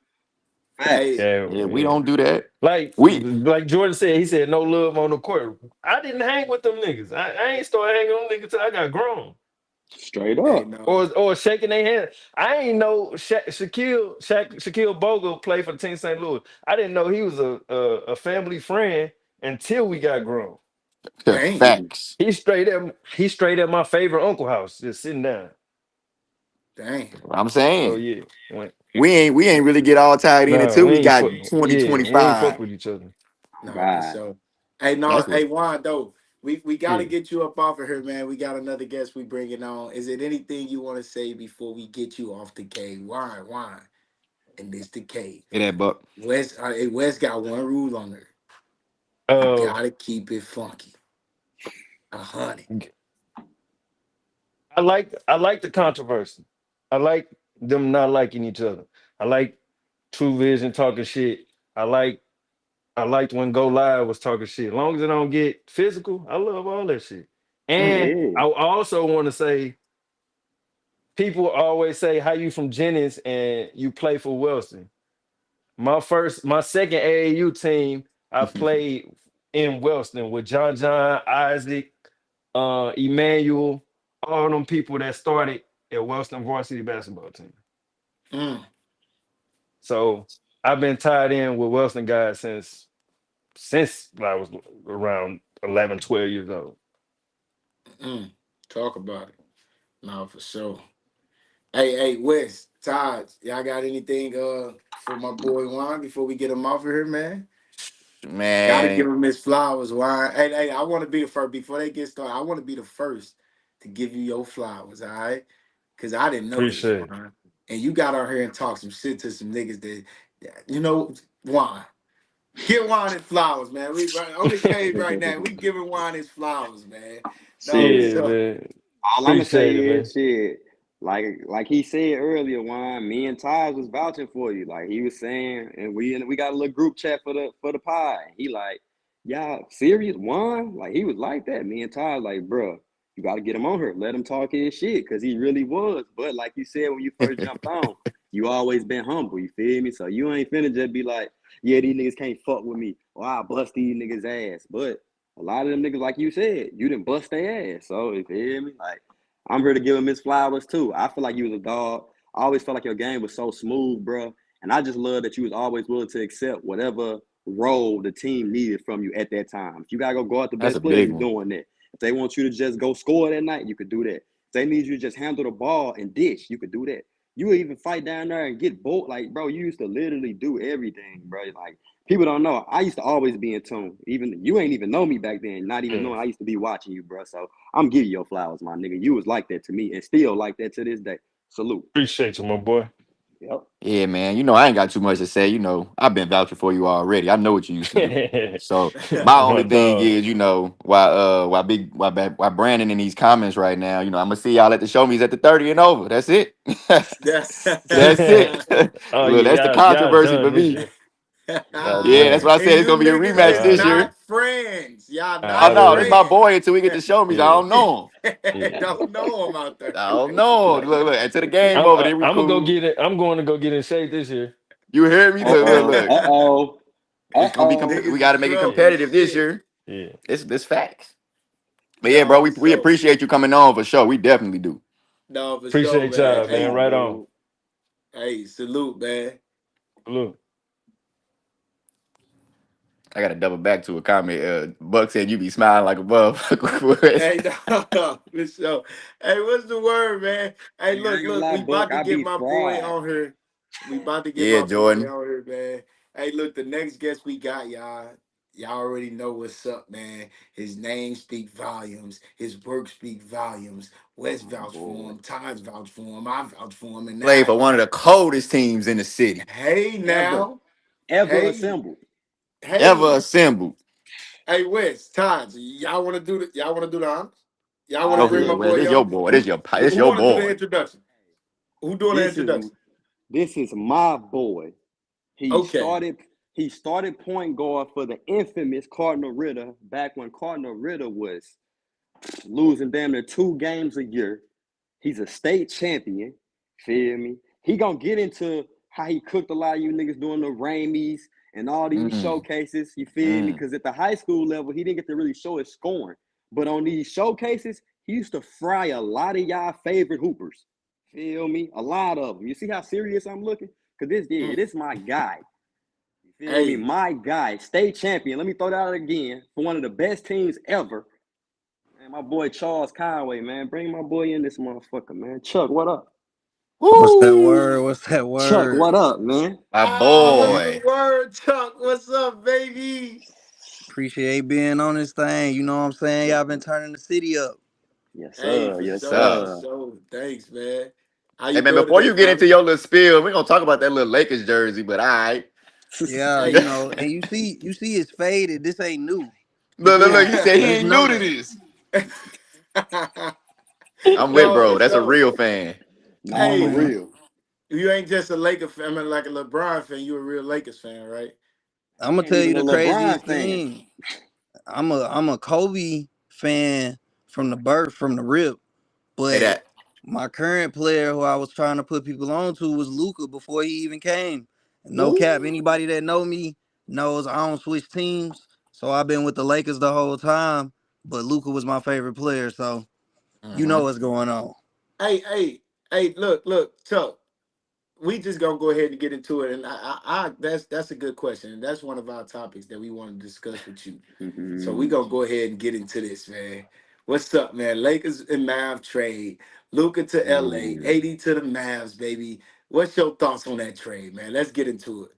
Facts. Hey, yeah, Yeah, we yeah. don't do that. Like We like Jordan said, he said no love on the court. I didn't hang with them niggas. I ain't started hanging on niggas till I got grown. Straight hey, up. no. Or shaking their hand. I ain't know Shaquille Bogle played for Team St. Louis. I didn't know he was a family friend until we got grown. Damn. Mm. facts. He straight at my favorite uncle house, just sitting down. Damn. I'm So saying yeah, when, we ain't really get all tied in nah, until we we ain't got fuck. Yeah, we ain't fuck 2025. with each other. No, for Right. sure. Hey, no, That's hey, what. Juan, though, we got to Yeah. get you up off of here, man. We got another guest we bringing on. Is it anything you want to say before we get you off the cave? Why? And this the cave. Hey, that buck. West got one rule on her. You Uh, gotta keep it funky. 100. I like the controversy. I like them not liking each other. I like True Vision talking shit. I like I liked when Go Live was talking shit. As long as it don't get physical, I love all that shit. And Yeah. I also want to say, people always say how you from Jennings and you play for Wilson. My second AAU team, I played in Wellston with John, Isaac, Emmanuel, all them people that started at Wellston varsity basketball team. Mm, So I've been tied in with Wellston guys since I was around 11, 12 years old. mm. Talk about it. No, for sure. Hey, West, Todd, y'all got anything for my boy Juan before we get him off of here, man? Gotta give Man, him his flowers, Juan. Hey, I want to be the first before they get started. I want to be the first to give you your flowers, all right? Because I didn't know this, Appreciate it. Juan. And you got out here and talk some shit to some niggas Juan. Give Juan his flowers, man. We right on the cave right now. We giving Juan his flowers, man. No, for Shit. Yeah, sure. man. All I'm gonna say Appreciate it, is man. shit. Like he said earlier, Juan, me and Taj was vouching for you. Like he was saying, and we got a little group chat for the pie. He like, y'all serious, Juan? Like he was like that. Me and Taj like, bruh, you gotta get him on here. Let him talk his shit, cause he really was. But like you said when you first jumped on, you always been humble. You feel me? So you ain't finna just be like, yeah, these niggas can't fuck with me, or I bust these niggas ass. But a lot of them niggas, like you said, you didn't bust their ass. So you feel me? Like. I'm here to give him his flowers too. I feel like you was a dog. I always felt like your game was so smooth, bro. And I just love that you was always willing to accept whatever role the team needed from you at that time. If you gotta go guard the that's a best player, big you're one. doing that. If they want you to just go score that night, you could do that. If they need you to just handle the ball and dish, you could do that. You would even fight down there and get bolt. Like, bro, you used to literally do everything, bro. Like, people don't know. I used to always be in tune. Even you ain't even know me back then, not even Mm. knowing I used to be watching you, bro. So I'm giving you your flowers, my nigga. You was like that to me and still like that to this day. Salute. Appreciate you, my boy. Yep. Yeah, man. I ain't got too much to say. I've been vouching for you already. I know what you used to do. So my only My thing dog. is, why Brandon in these comments right now, I'm gonna see y'all at the show me's at the 30 and over. That's it. That's it. Oh Look, yeah, that's the y'all controversy done for this me. year. Y'all Yeah, that's done. what I And said. It's you gonna be a niggas rematch is this Uh, year. not friends. Y'all I not know this already. my boy friends. until we get the show me's. I Yeah, don't know him. yeah. Don't know him out there. I don't know. Look, until the game I'm over, I, then we I'm gonna go cool. get it. I'm going to go get in shape this year. You hear me? Look. Uh-oh. It's gonna be. Uh-oh. We Niggas got in to make it trouble Yeah, and competitive this shit. year. yeah. It's facts. But yeah, No, bro, for we sure. appreciate you coming on for sure. We definitely do. No, for sure, Appreciate man. y'all, Yes, man. Hey, I Right on. do. salute, man. Look. I got to double back to a comment. Buck said you be smiling like a motherfucker. Hey, no, for sure. Hey, what's the word, man? Hey, Hey, I ain't gonna look, lie, we Buck. about to I get be my boy fried. on here. We about to get Yeah, my boy Jordan. on here, man. Hey, look, the next guest we got, y'all. Y'all already know what's up, man. His name speak volumes. His work speak volumes. West My vouch for boy. him. Todd's vouch for him. I vouch for him. And Played now, for one of the coldest teams in the city. hey, Ever. now, Ever hey, assembled. Ever hey, assembled. hey, West, Todd, y'all want to do the? Y'all want to do the honors? Y'all want to Go bring my ahead, Wes. boy This your on? boy. Who This who your want to do the boy. introduction? Who doing the This is introduction? this is my boy. He Okay. started he started point guard for the infamous Cardinal Ritter back when Cardinal Ritter was losing damn near 2 games a year. He's a state champion. Feel me? He gonna get into how he cooked a lot of you niggas doing the Ramies and all these Mm, showcases. You feel me? mm. Because at the high school level, he didn't get to really show his scoring. But on these showcases, he used to fry a lot of y'all favorite hoopers. Feel me? A lot of them. You see how serious I'm looking? Because Mm. this my guy. You feel me? Hey, My guy, state champion. Let me throw that out again for one of the best teams ever. Man, my boy Charles Conway, man. Bring my boy in this motherfucker, man. Chuck, what up? What's that Woo! word? What's that Chuck, word? what up, man? My Ah, boy. word, Chuck. What's up, baby? Appreciate being on this thing. You know what I'm saying? Y'all been turning the city up. Yes, Hey, sir. for Yes, sure, for So, sir. sure. Thanks, man. How hey you man, doing before today, you get into brother? your little spill, we're gonna talk about that little Lakers jersey, but all right. Yeah, Hey, and you see it's faded. This ain't new. You Look, look, feel look. me? He said he Just ain't know new to that. this. I'm with no, bro. That's a no. real fan. Nah, Come for Hey, on. real. you ain't just a Laker fan, I mean, like a LeBron fan. You a real Lakers fan, right? I'm gonna Ain't tell you even a the LeBron craziest fan. thing. I'm a Kobe fan from the birth, from the rip. Hey, But that. my current player who I was trying to put people on to was Luca before he even came. No cap. Ooh. Anybody that know me knows I don't switch teams. So I've been with the Lakers the whole time. But Luca was my favorite player. So you know Hmm. what's going on. Hey, look, Chuck. We just gonna go ahead and get into it, and that's a good question, and that's one of our topics that we want to discuss with you. So we Mhm. gonna go ahead and get into this, man. What's up, man? Lakers and Mavs trade, Luca to LA, Ooh. 80 to the Mavs, baby. What's your thoughts on that trade, man? Let's get into it.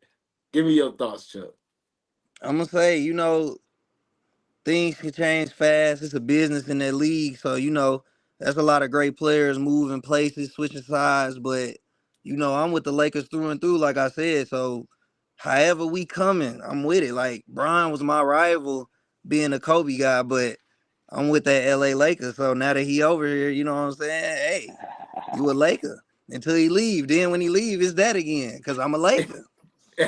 Give me your thoughts, Chuck. I'm gonna say, things can change fast. It's a business in that league, so that's a lot of great players moving places, switching sides. But I'm with the Lakers through and through, like I said. So, however we coming, I'm with it. Like Brian was my rival, being a Kobe guy, but I'm with that LA Lakers. So now that he over here, you know what I'm saying? Hey, you a Laker until he leave. Then when he leave, it's that again, cause I'm a Laker.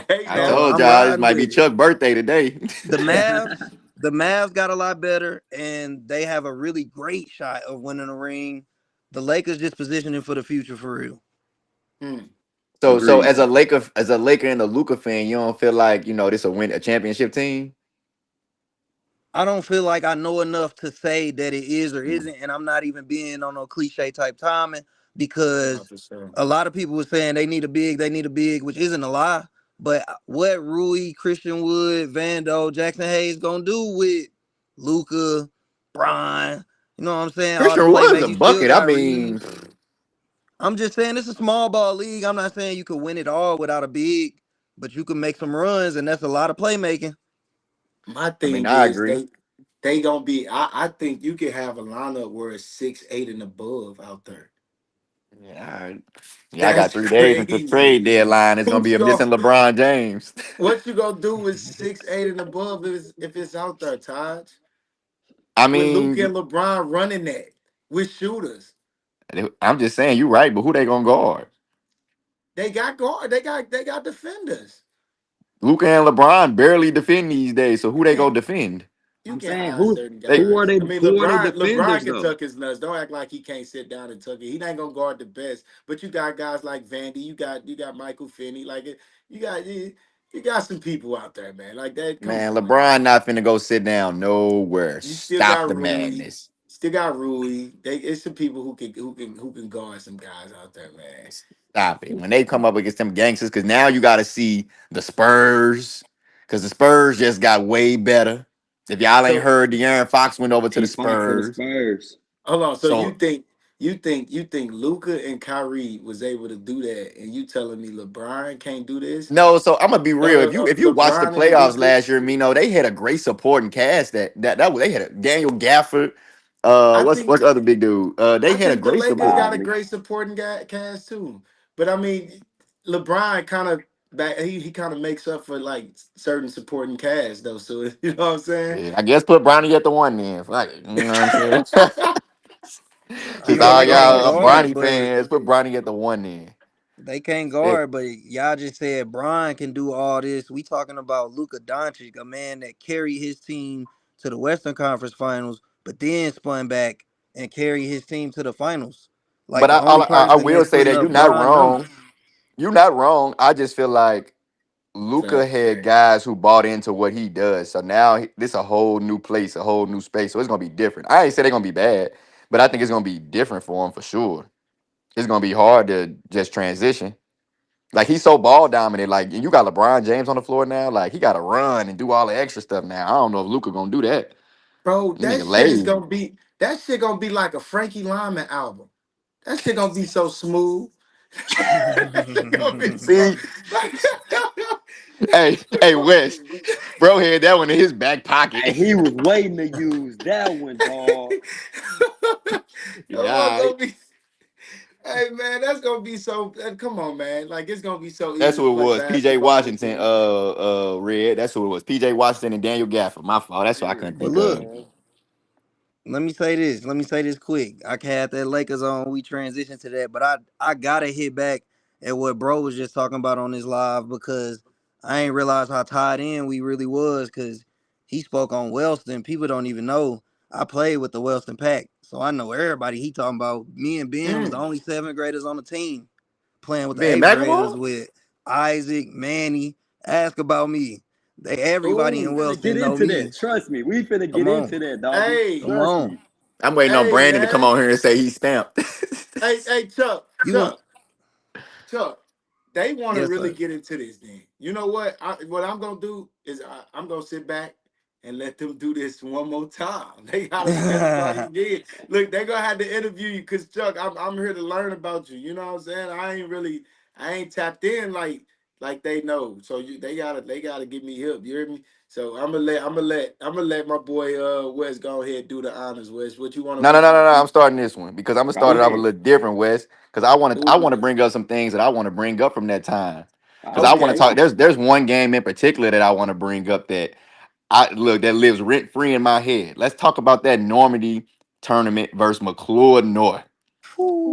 Hey, I So man. told I'm y'all this riding might be with it. Chuck's birthday today. The Mavs, the Mavs got a lot better, and they have a really great shot of winning a ring. The Lakers just positioning for the future for real. Hmm. So Agreed. as a Laker and a Luca fan, you don't feel like this a championship team. I don't feel like I know enough to say that it is or Mm. isn't, and I'm not even being on no cliche type timing Nah, because for sure. a lot of people were saying they need a big, which isn't a lie. But what Rui, Christian Wood, Vando, Jackson Hayes gonna do with Luca, Brian? You know what I'm saying? All the Christian was playmakers. a You still bucket. I got mean, Reeves. I'm just saying it's a small ball league. I'm not saying you could win it all without a big, but you can make some runs, and that's a lot of playmaking. My I mean, thing I is agree. they gonna be. I think you can have a lineup where it's 6, 8 and above out there. Yeah, all right. Yeah, I got That's 3 days until trade crazy. deadline. It's gonna What be you a missing go? LeBron James. What you gonna do with 6, 8 and above if it's out there, Taj? I With Luke mean, and LeBron running that with shooters, I'm just saying you right, but who they gonna guard? they got guard. They got defenders. Luca and LeBron barely defend these days, so You who they can't gonna defend? you I'm can't saying hide certain They guys. I mean, who are they LeBron defenders can though? tuck his nuts. Don't act like he can't sit down and tuck it. He ain't gonna guard the best. But you got guys like Vandy. You got Michael Finney. Like you got some people out there, man. Like that. Come man, on, man. LeBron not finna go sit down nowhere. You still Stop got the Rui. madness. Still got Rui. It's some people who can guard some guys out there, man. Stop it. When they come up against them gangsters, because now you got to see the Spurs, because the Spurs just got way better. If y'all ain't So heard, De'Aaron Fox went over to the He fight for the Spurs. Spurs. hold on. So you So think you think Luca and Kyrie was able to do that, and you telling me LeBron can't do this? no, so I'm gonna be real. If you watch the LeBron and playoffs Luca. last year, Mino, they had a great supporting cast. They had a Daniel Gafford. I What's think the other big dude? They I had a think the great Lakers support. got a Mobley. great supporting guy cast too. But I mean, LeBron kind of back he kind of makes up for like certain supporting cast though. So you know what I'm saying? Yeah, I guess put Bronny at the one then. Fuck it, you know what I'm saying? I Since mean, Yeah, all they no, can't y'all are that's guard, Bronny true. but fans, put Bronny at the one then. they can't Eh, guard. But y'all just said Brian can do all this. We talking about Luka Doncic, a man that carried his team to the Western Conference Finals, but then spun back and carried his team to the finals. Like But the only I person will that's say putting that up Brian numbers. you're not wrong. I just feel like Luca Facts. had guys who bought into what he does. So now this a whole new place, a whole new space. So it's gonna be different. I ain't say they're gonna be bad, but I think it's gonna be different for him for sure. It's gonna be hard to just transition. Like he's so ball dominant. Like and you got LeBron James on the floor now. Like he got to run and do all the extra stuff now. I don't know if Luca gonna do that. Bro, This nigga that shit gonna be like a Frankie Lyman album. That shit gonna be so smooth. It's gonna be so. See, hey, Wes, bro had that one in his back pocket. And he was waiting to use that one, dog. Come on, Yeah, gonna be. Hey man, that's gonna be so. Come on, man. Like it's gonna be so that's easy to who it play was. PJ basketball with Washington, you. Red. That's who it was. PJ Washington and Daniel Gafford. My fault. That's what I couldn't But think of. look, Man. let me say this. Let me say this quick. I can have that Lakers on. We transition to that, but I gotta hit back at what bro was just talking about on this live because I ain't realized how tied in we really was because he spoke on Wellston. People don't even know I played with the Wellston pack, so I know everybody he talking about. Me and Ben was the Mm. only seventh graders on the team playing with the Ben eighth graders McLemore? with Isaac, Manny. Ask about me. They everybody in Ooh. Finna get Wellston know into me. that. Trust me. We finna Come get on, into that, doggy. Hey, come Trust on. me. I'm waiting on hey, Brandon to come man. on here and say he's stamped. Hey, Chuck, You want? Chuck. They want to Yes, really sir. get into this. Then you know what? What I'm gonna do is I'm gonna sit back and let them do this one more time. They gotta everybody again. Look, they gonna have to interview you because Chuck, I'm here to learn about you. You know what I'm saying? I ain't tapped in like they know. So they gotta give me help. You hear me? So I'm gonna let my boy Wes go ahead and do the honors. Wes, what you want No, to no, what no, no, you? no. I'm starting this one because I'm gonna Go start it off a ahead. little different, Wes. Because I want to Ooh, bring up some things that I want to bring up from that time. Because I Already want to okay. talk. know. There's one game in particular that I want to bring up that that lives rent free in my head. Let's talk about that Normandy tournament versus McClure North.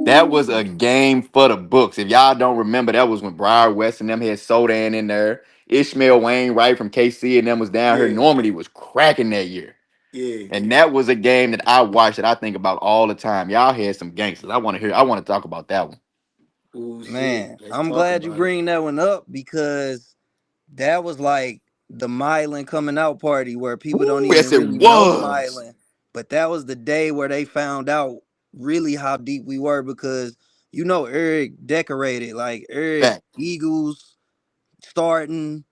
That was a Whew. game for the books. If y'all don't remember, that was when Briar West and them had Sodan in there. Ishmael Wainwright from KC and them was down here. Yeah, Normandy was cracking that year. yeah. And that was a game that I watched that I think about all the time. Y'all had some gangsters. I want to talk about that one. Ooh, shit. Man, Let's I'm talk glad you about it. bring that one up because that was like the Mylan coming out party where people don't Ooh, even yes, it really know was. Mylan. But that was the day where they found out really how deep we were because Eric decorated like Eric Fact. Eagles starting,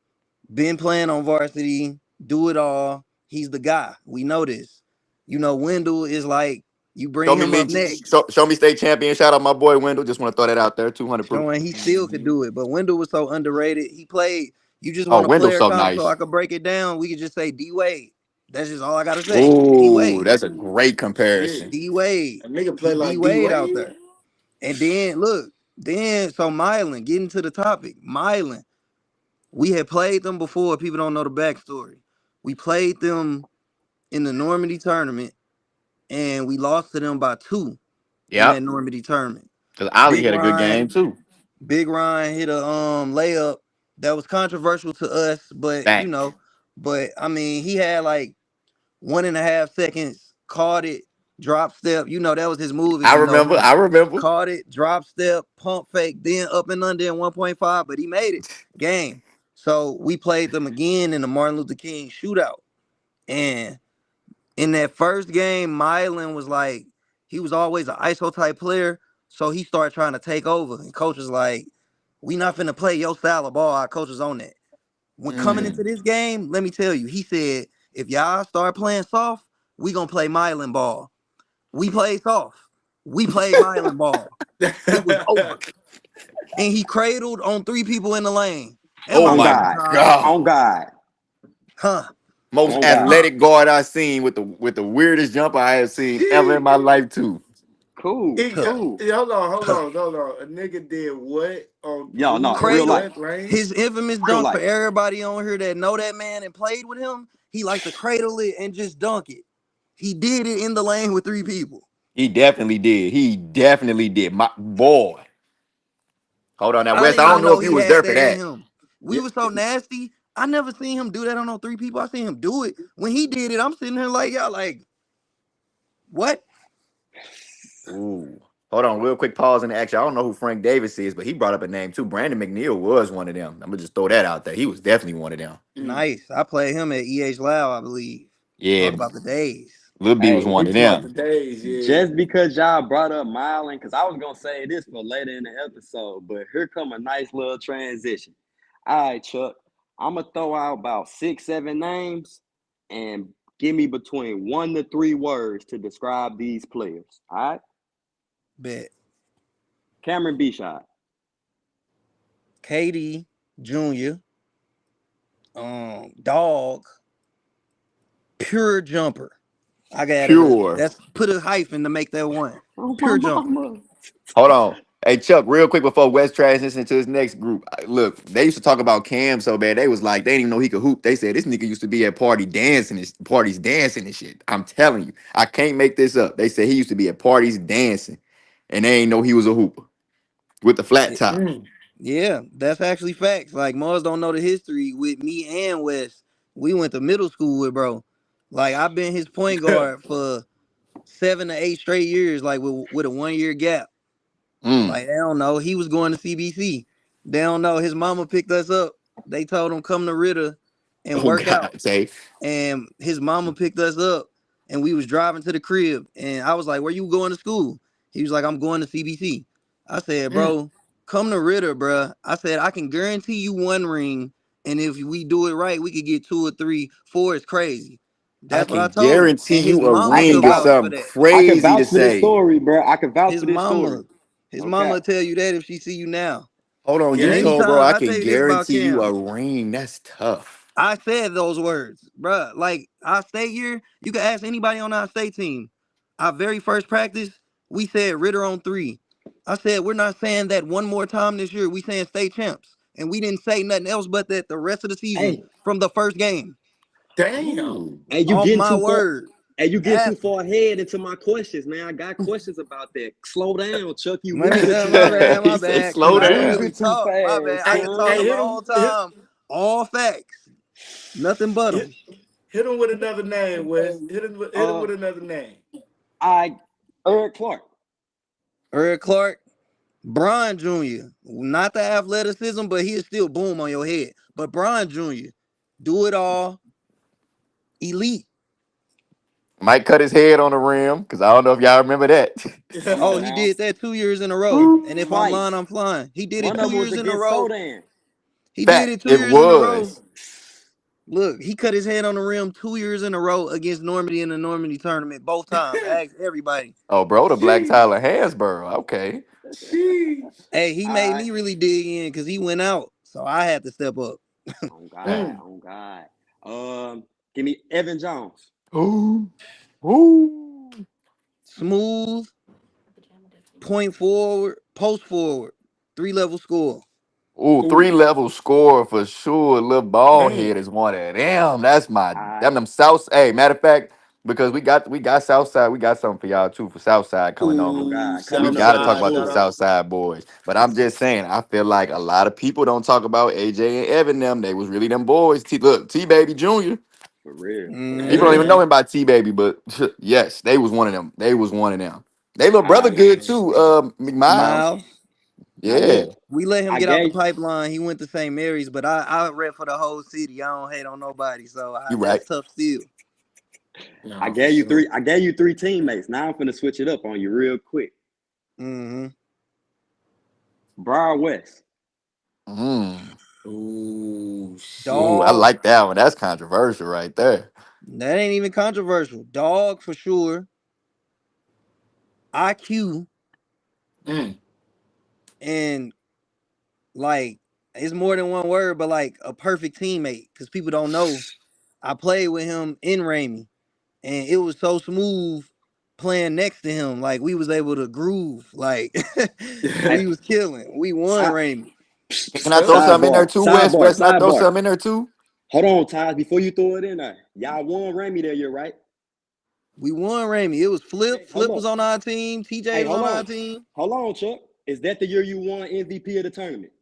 been playing on varsity, do it all. He's the guy. We know this. Wendell is like you bring him up next, Show me state champion. Shout out my boy Wendell. Just want to throw that out there. 200 proof. showing he still could Hmm. do it. But Wendell was so underrated. He played. You just Oh, want a Wendell's player so comp, so nice. I could break it down. We could just say D Wade. That's just all I gotta say. D Ooh, Wade. that's a Ooh, great shit. comparison. D Wade. A nigga play He D like D Wade out Wade? there. And then look, so Mylan, getting to the topic. Mylan, we had played them before. People don't know the backstory. We played them in the Normandy tournament, and we lost to them by 2 in that Yep. Normandy tournament. Because Ali Big had a good game Ryan, too. Big Ryan hit a layup that was controversial to us, but Fact. but I mean he had like 1.5 seconds, caught it, drop step. That was his move if I you know remember. him. I remember. Caught it, drop step, pump fake, then up and under in 1.5, but he made it. Game. So we played them again in the Martin Luther King shootout. And in that first game, Mylan was like, he was always an ISO type player. So he started trying to take over. And coach was like, we not finna play your style of ball. Our coach is on that. When coming Mm. into this game, let me tell you, he said, if y'all start playing soft, we gonna play Mylan ball. We played soft. We played Mylan ball. It was over. And he cradled on 3 people in the lane. Am Oh I On my lying, God. Taj? On God. God. Huh? Most On God. Huh? athletic guard I've seen with the weirdest jumper I have seen ever in Shit. my life too. Cool. Tuh, Cool. Hold on, hold tuh. on, hold on. A nigga did what on Y'all, who no, in in real Cradle. life. what lane? His infamous Real dunk for life. everybody on here that know that man and played with him. He like to cradle it and just dunk it. He did it in the lane with 3 people. He definitely did. He definitely did. My boy. Hold on now, I Wes. didn't I don't even know know if you he was had there for that in that. him. We Yeah. was so nasty. I never seen him do that on no 3 people. I seen him do it. When he did it, I'm sitting here like, y'all like, what? Ooh. Hold on, real quick pause in the action. I don't know who Frank Davis is, but he brought up a name too. Brandon McNeil was one of them. I'm gonna just throw that out there. He was definitely one of them. Mm. Nice. I played him at EH Loud, I believe. Yeah, Talk about the days. Lil B was Hey, one You of talking about the them. days, yeah. just because y'all brought up Milan, because I was gonna say this for later in the episode, but here come a nice little transition. All right, Chuck. I'm gonna throw out about 6, 7 names and give me between 1 to 3 words to describe these players. All right, Bet. Cameron Bishop, KD Jr., Dog, Pure Jumper. I got it. Pure. That's put a hyphen to make that one. Oh my Pure Jumper. mama. Hold on. Hey Chuck, real quick before West transitions to his next group. Look, they used to talk about Cam so bad. They was like, they didn't even know he could hoop. They said this nigga used to be at parties dancing and shit. I'm telling you, I can't make this up. They said he used to be at parties dancing, and they ain't know he was a hooper with the flat Yeah, top. Mm. yeah, that's actually facts. Like Mars don't know the history with me and Wes. We went to middle school with bro. Like I've been his point guard for 7 to 8 straight years, like with a 1 year gap. Mm. Like they don't know. He was going to CBC. They don't know. His mama picked us up. They told him come to Ritter and Oh work out. God, say. And his mama picked us up and we was driving to the crib. And I was like, where you going to school? He was like, I'm going to CBC. I said, Mm. bro, come to Ritter, bruh. I said, I can guarantee you one ring. And if we do it right, we could get 2 or 3. 4 is crazy. I That's what I can told him. guarantee And his you a I mama can ring could is vouch. vouch for something that. I can crazy to vouch for this say. story, bro. I can vouch His for this story. mama, his No mama cap. will tell you that if she see you now. Hold on, you And Gang. told bro anytime I I tell can you this about guarantee you a Cam, ring. That's tough. I said those words, bruh. Like our state year, you can ask anybody on our state team. Our very first practice, we said Ritter on 3. I said we're not saying that one more time this year. We saying state champs, and we didn't say nothing else but that the rest of the season Hey, from the first game. Damn. Ooh. hey, you Off getting my too far? word. Hey, you getting too Ask. far ahead into my questions, man. I got questions about that. Slow down, Chuck. You Let me. moving too My fast. bad. He My said, bad. Cause slow You I can down. really moving too talk. My bad. fast, I Hey, can talk son. a hey, long time. All facts. Nothing but hit, them. hit him with another name, Wes. Hit him Uh, with another name. I Eric Clark. Eric Clark. Bron Jr., not the athleticism, but he'll still boom on your head. But Bron Jr., do it all, elite. Might cut his head on the rim because I don't know if y'all remember that. Come Oh, on he now. did that 2 years in a row. And if Ooh. I'm lying, Twice. I'm flying. He did it One of two them was years in a against row. Sodan. He did Fact, it two it years in a row. was. Look, he cut his head on the rim 2 years in a row against Normandy in the Normandy tournament, both times. Ask everybody. Oh, bro, the Black Sheesh. Tyler Hansborough. Okay. Sheesh. Hey, he made I me really dig in because he went out. So I had to step up. on God, Mm. on God. Give me Evan Jones. Ooh. Ooh. Smooth, point forward, post forward, 3 level score. Ooh, Ooh. 3 level score for sure. Little ball Damn. head is one of them. That's my I them South. Hey, matter of fact, because we got Southside, we got something for y'all too for Southside coming on. on Ooh, God. We Coming South up got to for talk Side. about them Shut sure. up. Southside boys. But I'm just saying, I feel like a lot of people don't talk about AJ and Evan. Them they was really them boys. Look, T Baby Junior. For real. For People Mm-hmm. don't even real. know Man. him by T Baby, but yes, they was one of them. They was one of them. They little brother I good Man. too. McMiles. Miles. now Yeah, look, We let him I get out the gave pipeline. He went to St. Mary's, but I rep for the whole city. I don't hate on nobody, so you right. that's tough still. I No, for gave you sure. three. I gave you three teammates. Now I'm finna switch it up on you real quick. Mm-hmm. Briar West. Mm. Ooh, Ooh, I shit. Dog, like that one. That's controversial right there. that ain't even controversial. Dog for sure. IQ Mm. and like it's more than one word, but like a perfect teammate. Cause people don't know. I played with him in Ramey, and it was so smooth playing next to him. Like we was able to groove. Like Hey, we was killing. We won si- Ramey. Can I throw Yup. something in there sidebar, too, Wes? sidebar, Wes, can I throw sidebar. something in there too? Hold on, Taj. Before you throw it in there, y'all won Ramy that year, right? We won Ramey. It was Flip. Okay, hold Flip on. was on our team. TJ Hey, was hold on our on. team. Hold on, Chuck. Is that the year you won MVP of the tournament?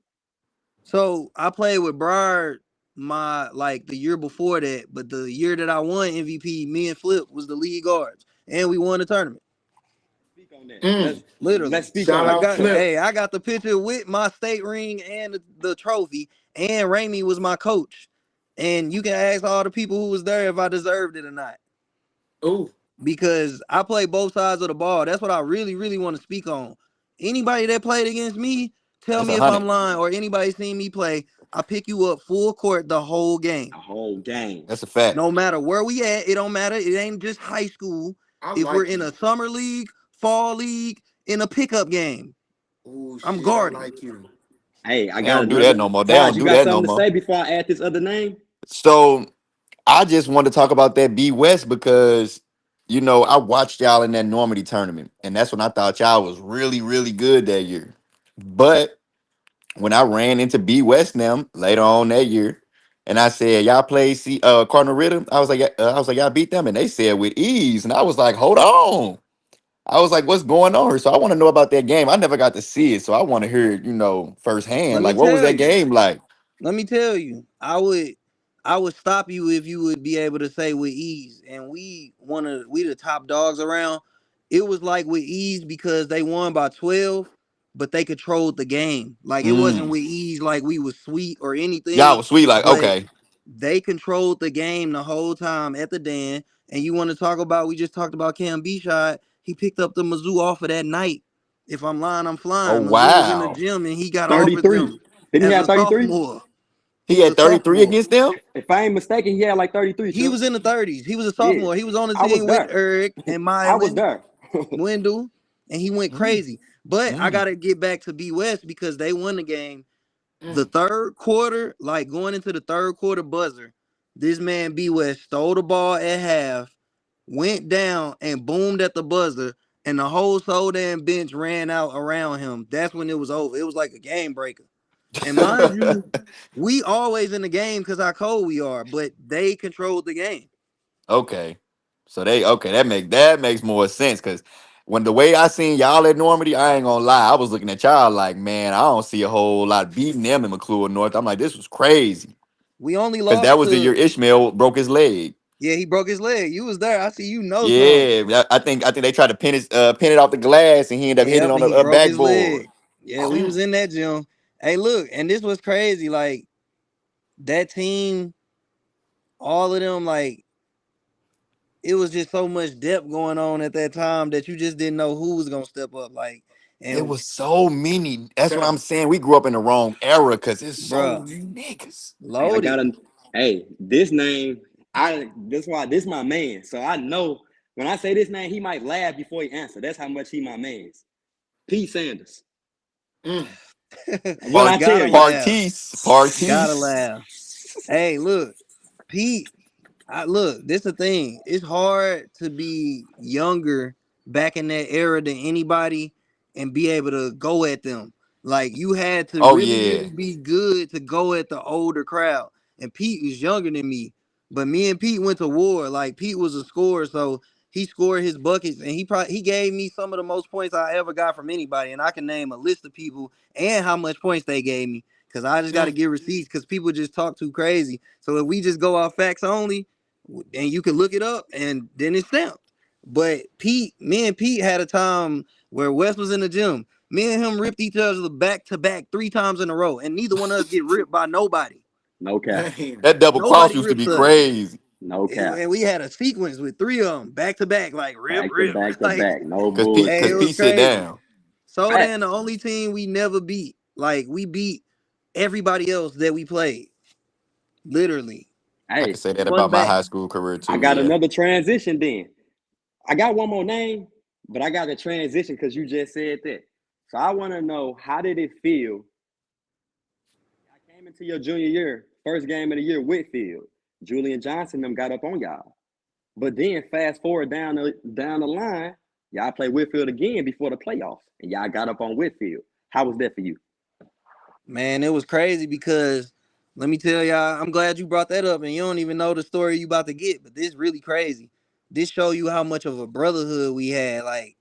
So I played with Briar my like the year before that, but the year that I won MVP, me and Flip was the lead guards, and we won the tournament. Speak on that. Mm. Let's Literally, speak Shout on I it. out got Flip. hey, I got the picture with my state ring and the trophy, and Ramey was my coach. And you can ask all the people who was there if I deserved it or not, Ooh. because I play both sides of the ball. That's what I really, really want to speak on. Anybody that played against me, tell That's me a if hundred. I'm lying, or anybody seen me play. I pick you up full court the whole game. A whole game. That's a fact. No matter where we at, it don't matter. It ain't just high school. I If we're like in you. a summer league, fall league, in a pickup game, Ooh, I'm shit. I guarding. like you. Hey, I They got don't do that another. no more. They Taj, don't you do got that no something to more. say before I add this other name? So I just wanted to talk about that B West because I watched y'all in that Normandy tournament, and that's when I thought y'all was really, really good that year. But when I ran into B West now later on that year, and I said, "Y'all play Cardinal Rhythm," I was like, "Y'all beat them," and they said with ease, and I was like, "Hold on." I was like, "What's going on here?" So I want to know about that game. I never got to see it, so I want to hear it, firsthand. Let me Like, what was tell that you. game like? Let me tell you, I would stop you if you would be able to say with ease. And we the top dogs around. It was like with ease because they won by 12, but they controlled the game. Like it wasn't Mm. with ease like we was sweet or Y'all anything, was sweet, like, but okay. they controlled the game the whole time at the den. And you want to talk about? We just talked about Cam Bishot. He picked up the Mizzou offer that night. If I'm lying, I'm Oh flying. Mizzou was in the wow. gym and he got offered 33. them Didn't he as have a 33? sophomore. He He was a had 33 sophomore. against them? If I ain't mistaken, he had like 33, He Chuck. was in the 30s. He was a Yeah. sophomore. He was on the I was team with there. Eric and I was Mylan, there. Wendell, and he went Mm, crazy. But I mm. gotta get back to B West because they won the game. The Mm. third quarter, like going into the third quarter buzzer, this man B West stole the ball at half, went down and boomed at the buzzer, and the whole so damn bench ran out around him. That's when it was over. It was like a game breaker. And mind you, we always in the game because how cold we are, but they controlled the game. Okay. So that makes more sense because when the way I seen y'all at Normandy, I ain't gonna lie, I was looking at y'all like, man, I don't see a whole lot beating them in McClure North. I'm like, this was crazy. We only Because that lost was the year to Ishmael broke his leg. yeah, he broke his leg. You was there. I see you know something. Yeah, I think they tried to pin it off the glass and he ended up hitting it Yep, on he the broke his backboard. leg. Yeah, we was Mm. in that gym. Hey, look, and this was crazy. Like that team, all of them, like it was just so much depth going on at that time that you just didn't know who was gonna step up. Like, It and was so many. That's what So, I'm saying. We grew up in the wrong era because it's so bruh, many niggas. Hey, I loaded. got a hey, this name, that's why this my man. So I know when I say this name, he might laugh before he answer. That's how much he my man's. Pete Sanders. mm. What I Part tell Gotta you. laugh. Parties. Gotta Parties. laugh. Hey, look, Pete. Look, this the thing. It's hard to be younger back in that era than anybody and be able to go at them. Like you had to Oh really, yeah. really be good to go at the older crowd. And Pete was younger than me, but me and Pete went to war. Like Pete was a scorer, so he scored his buckets, and he gave me some of the most points I ever got from anybody. And I can name a list of people and how much points they gave me because I just got to Mm. get receipts because people just talk too crazy. So if we just go off facts only and you can look it up and then it's stamped. But me and Pete had a time where Wes was in the gym. Me and him ripped each other back to back 3 times in a row, and neither one of us get ripped by nobody. No cap. Damn. That double cross Nobody used to rips be us. crazy. No cap. And we had a sequence with 3 of them back to back, like rip, Back to rip. back to Like, back. No Cause Pete, hey, cause it bullshit. was Pete sit crazy. down. So then the Facts. only team we never beat, like we beat everybody else that we played, literally. I could Hey, say that Spun about my back. high school career I too. got Yeah. another transition then. I got one more name, but I got a transition because you just said that. So I want to know how did it feel? I came into your junior year, first game of the year, Whitfield. Julian Johnson them got up on y'all. But then fast forward down the line, y'all play Whitfield again before the playoffs, and y'all got up on Whitfield. How was that for you? Man, it was crazy because let me tell y'all, I'm glad you brought that up and you don't even know the story you about to get, but this really crazy. This show you how much of a brotherhood we had. Like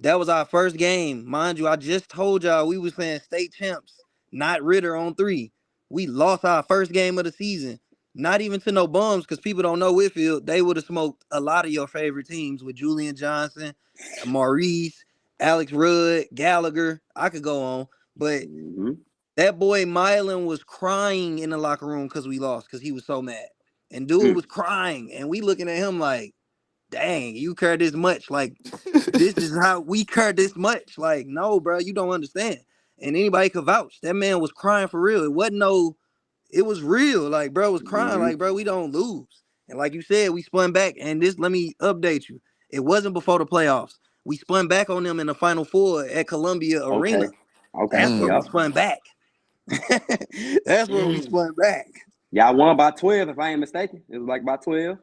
that was our first game. Mind you, I just told y'all we was playing state champs, not Ritter on 3. We lost our first game of the season. Not even to no bums, because people don't know Whitfield. They would have smoked a lot of your favorite teams with Julian Johnson, Maurice, Alex Rudd, Gallagher. I could go on. But Mm-hmm. that boy Mylan was crying in the locker room because we lost, because he was so mad. And dude Mm. was crying. And we looking at him like, dang, you care this much. Like, this is how we care this much. Like, no, bro, you don't understand. And anybody could vouch. That man was crying for real. It wasn't no, it was real. Like, bro was crying, Mm-hmm. like, bro, we don't lose. And like you said, we spun back. And this, let me update you. It wasn't before the playoffs. We spun back on them in the Final Four at Columbia Okay. Arena. Okay. That's where Mm. we Yep. spun back. That's where we Mm. spun back. Y'all won by 12, if I ain't mistaken. It was like by 12.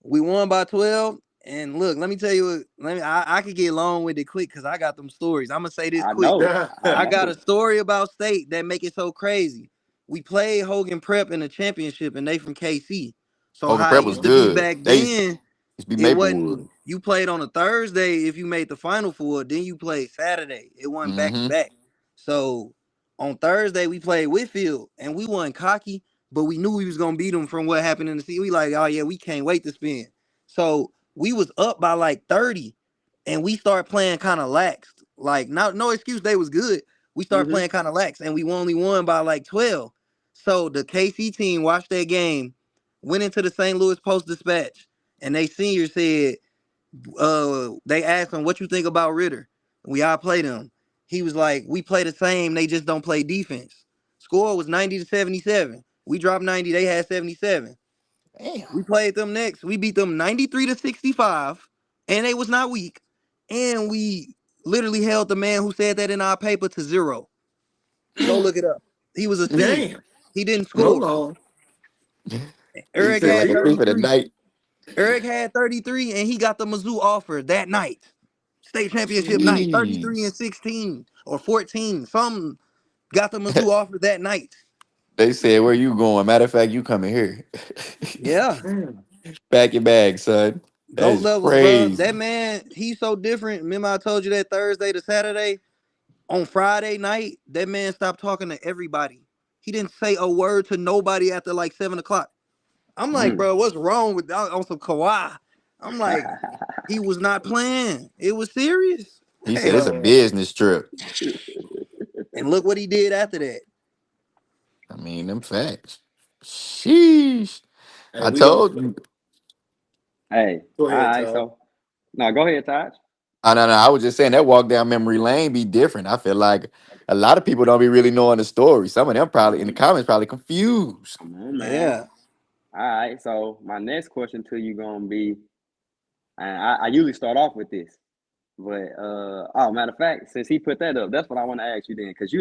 We won by 12. And look, let me tell you, I could get long with it quick because I got them stories. I'm gonna say this I quick. know. I I got a know. story about State that make it so crazy. We played Hogan Prep in the championship, and they from KC. So Hogan how it Prep was used to be good. back They used then, to be it Maplewood. wasn't you played on a Thursday if you made the final four, then you played Saturday. It wasn't back to Mm-hmm. back. So on Thursday we played Whitfield and we won cocky, but we knew we was gonna beat them from what happened in the season. We like, oh yeah, we can't wait to spin. So we was up by like 30 and we started playing kind of lax. Like no excuse, they was good. We started Hmm. playing kind of lax and we only won by like 12. So the KC team watched that game, went into the St. Louis Post Dispatch, and they senior said, they asked him, what you think about Ritter? We all played him. He was like, we play the same, they just don't play defense. Score was 90 to 77. We dropped 90, they had 77. Damn. We played them next. We beat them 93 to 65, and they was not weak. And we literally held the man who said that in our paper to zero. Go look it up. He was a senior. Damn. He didn't Hold score. on. He Eric Feel said like had a he. thief of the 33. night. Eric had 33, and he got the Mizzou offer that night. State championship night, 33 and Jeez. 16 or 14. Some got the Mizzou offer that night. They said, "Where you going?" Matter of fact, you coming here. Yeah. Mm. Pack your bag, son. That GOAT is levels, bro. crazy. That man, he's so different. Remember, I told you that Thursday to Saturday? On Friday night, that man stopped talking to everybody. He didn't say a word to nobody after like 7 o'clock. I'm like, Mm. bro, what's wrong with on some Kawhi? I'm like, he was not playing. It was serious. He said it's Hey, a Man. business trip. and look what he did after that. I mean, them facts. Sheesh. Hey, I we gonna told you. Hey, go all ahead, right. Todd. So, no, go ahead, Taj. I don't know. I was just saying that walk down memory lane be different. I feel like a lot of people don't be really knowing the story. Some of them probably in the comments probably confused. Come on, man. Yeah. All right. So, my next question to you gonna be, and I usually start off with this. But oh, matter of fact, since he put that up, that's what I want to ask you then, because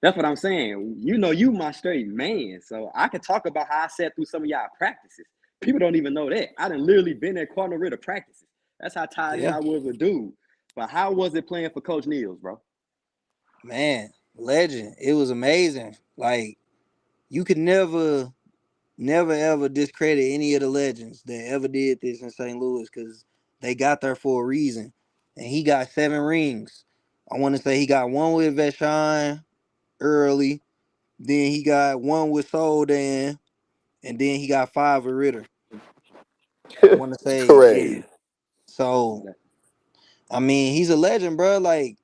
that's what I'm saying. You my straight man, so I can talk about how I sat through some of y'all practices. People don't even know that I done literally been at Cardinal Ritter practices. That's how tied in Yeah. I was with dude. But how was it playing for Coach Niels, bro? Man, legend. It was amazing. Like, you could never ever discredit any of the legends that ever did this in St. Louis because they got there for a reason. And he got 7 rings. I want to say he got one with Vashon early. Then he got one with Soldan. And then he got 5 with Ritter. I want to say, yeah. Crazy. So, I mean, he's a legend, bro. Like,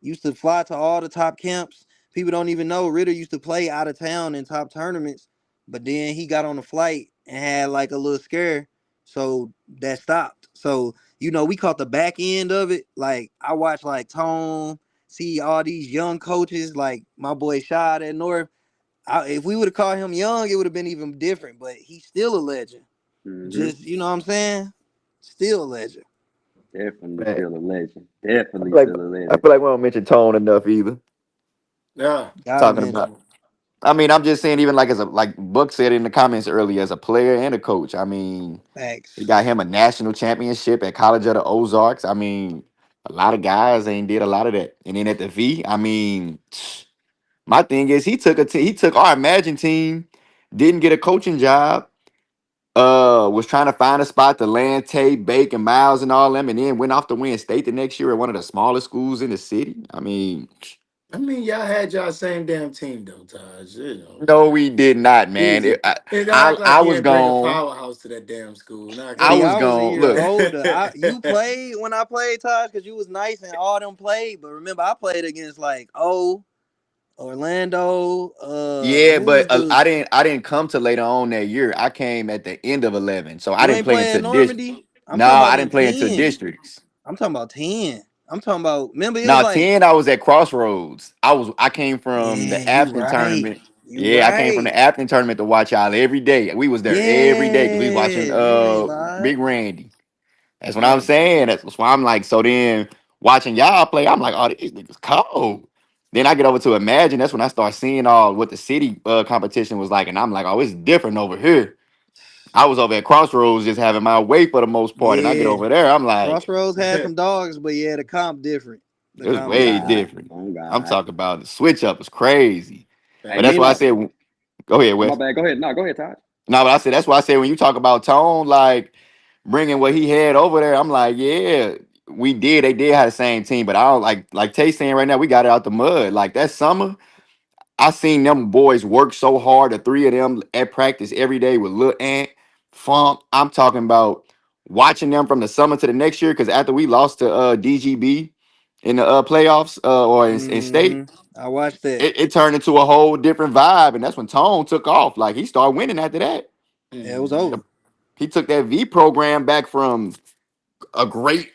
used to fly to all the top camps. People don't even know Ritter used to play out of town in top tournaments, but then he got on a flight and had like a little scare, so that stopped. So we caught the back end of it. Like I watched like Tone see all these young coaches, like my boy Shad at North. If we would have called him young, it would have been even different. But he's still a legend. Mm-hmm. Just what I'm saying, still a legend. Definitely Man, still a legend. I Definitely feel like still a I legend. feel like we don't mention tone enough either. Yeah. Gotta Talking mention about him. I mean, I'm just saying, even like as a like Buck said in the comments earlier, as a player and a coach. I mean, he Facts. got him a national championship at College of the Ozarks. I mean, a lot of guys ain't did a lot of that. And then at the V, I mean, my thing is he took our Imagine team, didn't get a coaching job, was trying to find a spot to land Tate, Bake, and Miles and all them, and then went off to win state the next year at one of the smallest schools in the city. I mean, I mean, y'all had y'all same damn team though, Taj. You know. no, we did not, man. Easy. And don't act like I you was ain't bring a gone. powerhouse to that damn school. Nah, I come See, was I on. was a gone. year Look, older. You played when I played, Taj, because you was nice and all them played. But remember, I played against like Orlando. yeah, Who was but the? I didn't come to later on that year. I came at the end of 11, so I You didn't ain't play play at into district. Normandy. I'm No, talking about I in didn't play into 10. districts. I'm talking about 10. I'm talking about. Remember, it was Now like, 10, I was at Crossroads. I came from yeah, the you Afton right, tournament. you Yeah, I came from right. the Afton tournament to watch y'all every day. We was there every day because we was watching Yeah, you ain't lied. Big Randy. That's what I'm Hey, saying. That's why I'm like, so then watching y'all play, I'm like, oh, these niggas cold. Then I get over to Imagine. That's when I start seeing all what the city competition was like, and I'm like, oh, it's different over here. I was over at Crossroads just having my way for the most part, and I get Yeah, over there, I'm like, Crossroads had some dogs, but yeah, the comp different. The it was comp On way different. God, different. on I'm God. talking about the switch up was crazy, Hey, but that's Facts. why I meanwhile, said, go ahead, my Wes. bad. Go ahead. No, go ahead, Todd. No, but I said that's why I said when you talk about Tone, like bringing what he had over there, I'm like, yeah, we did. They did have the same team, but I don't like Tay saying right now, we got it out the mud. Like that summer, I seen them boys work so hard. The three of them at practice every day with Lil Ant, Funk. I'm talking about watching them from the summer to the next year. Because after we lost to DGB in the playoffs or in state, I watched that. it turned into a whole different vibe, and that's when Tone took off. Like he started winning after that. Yeah, it was Mhm. over. The- He took that V program back from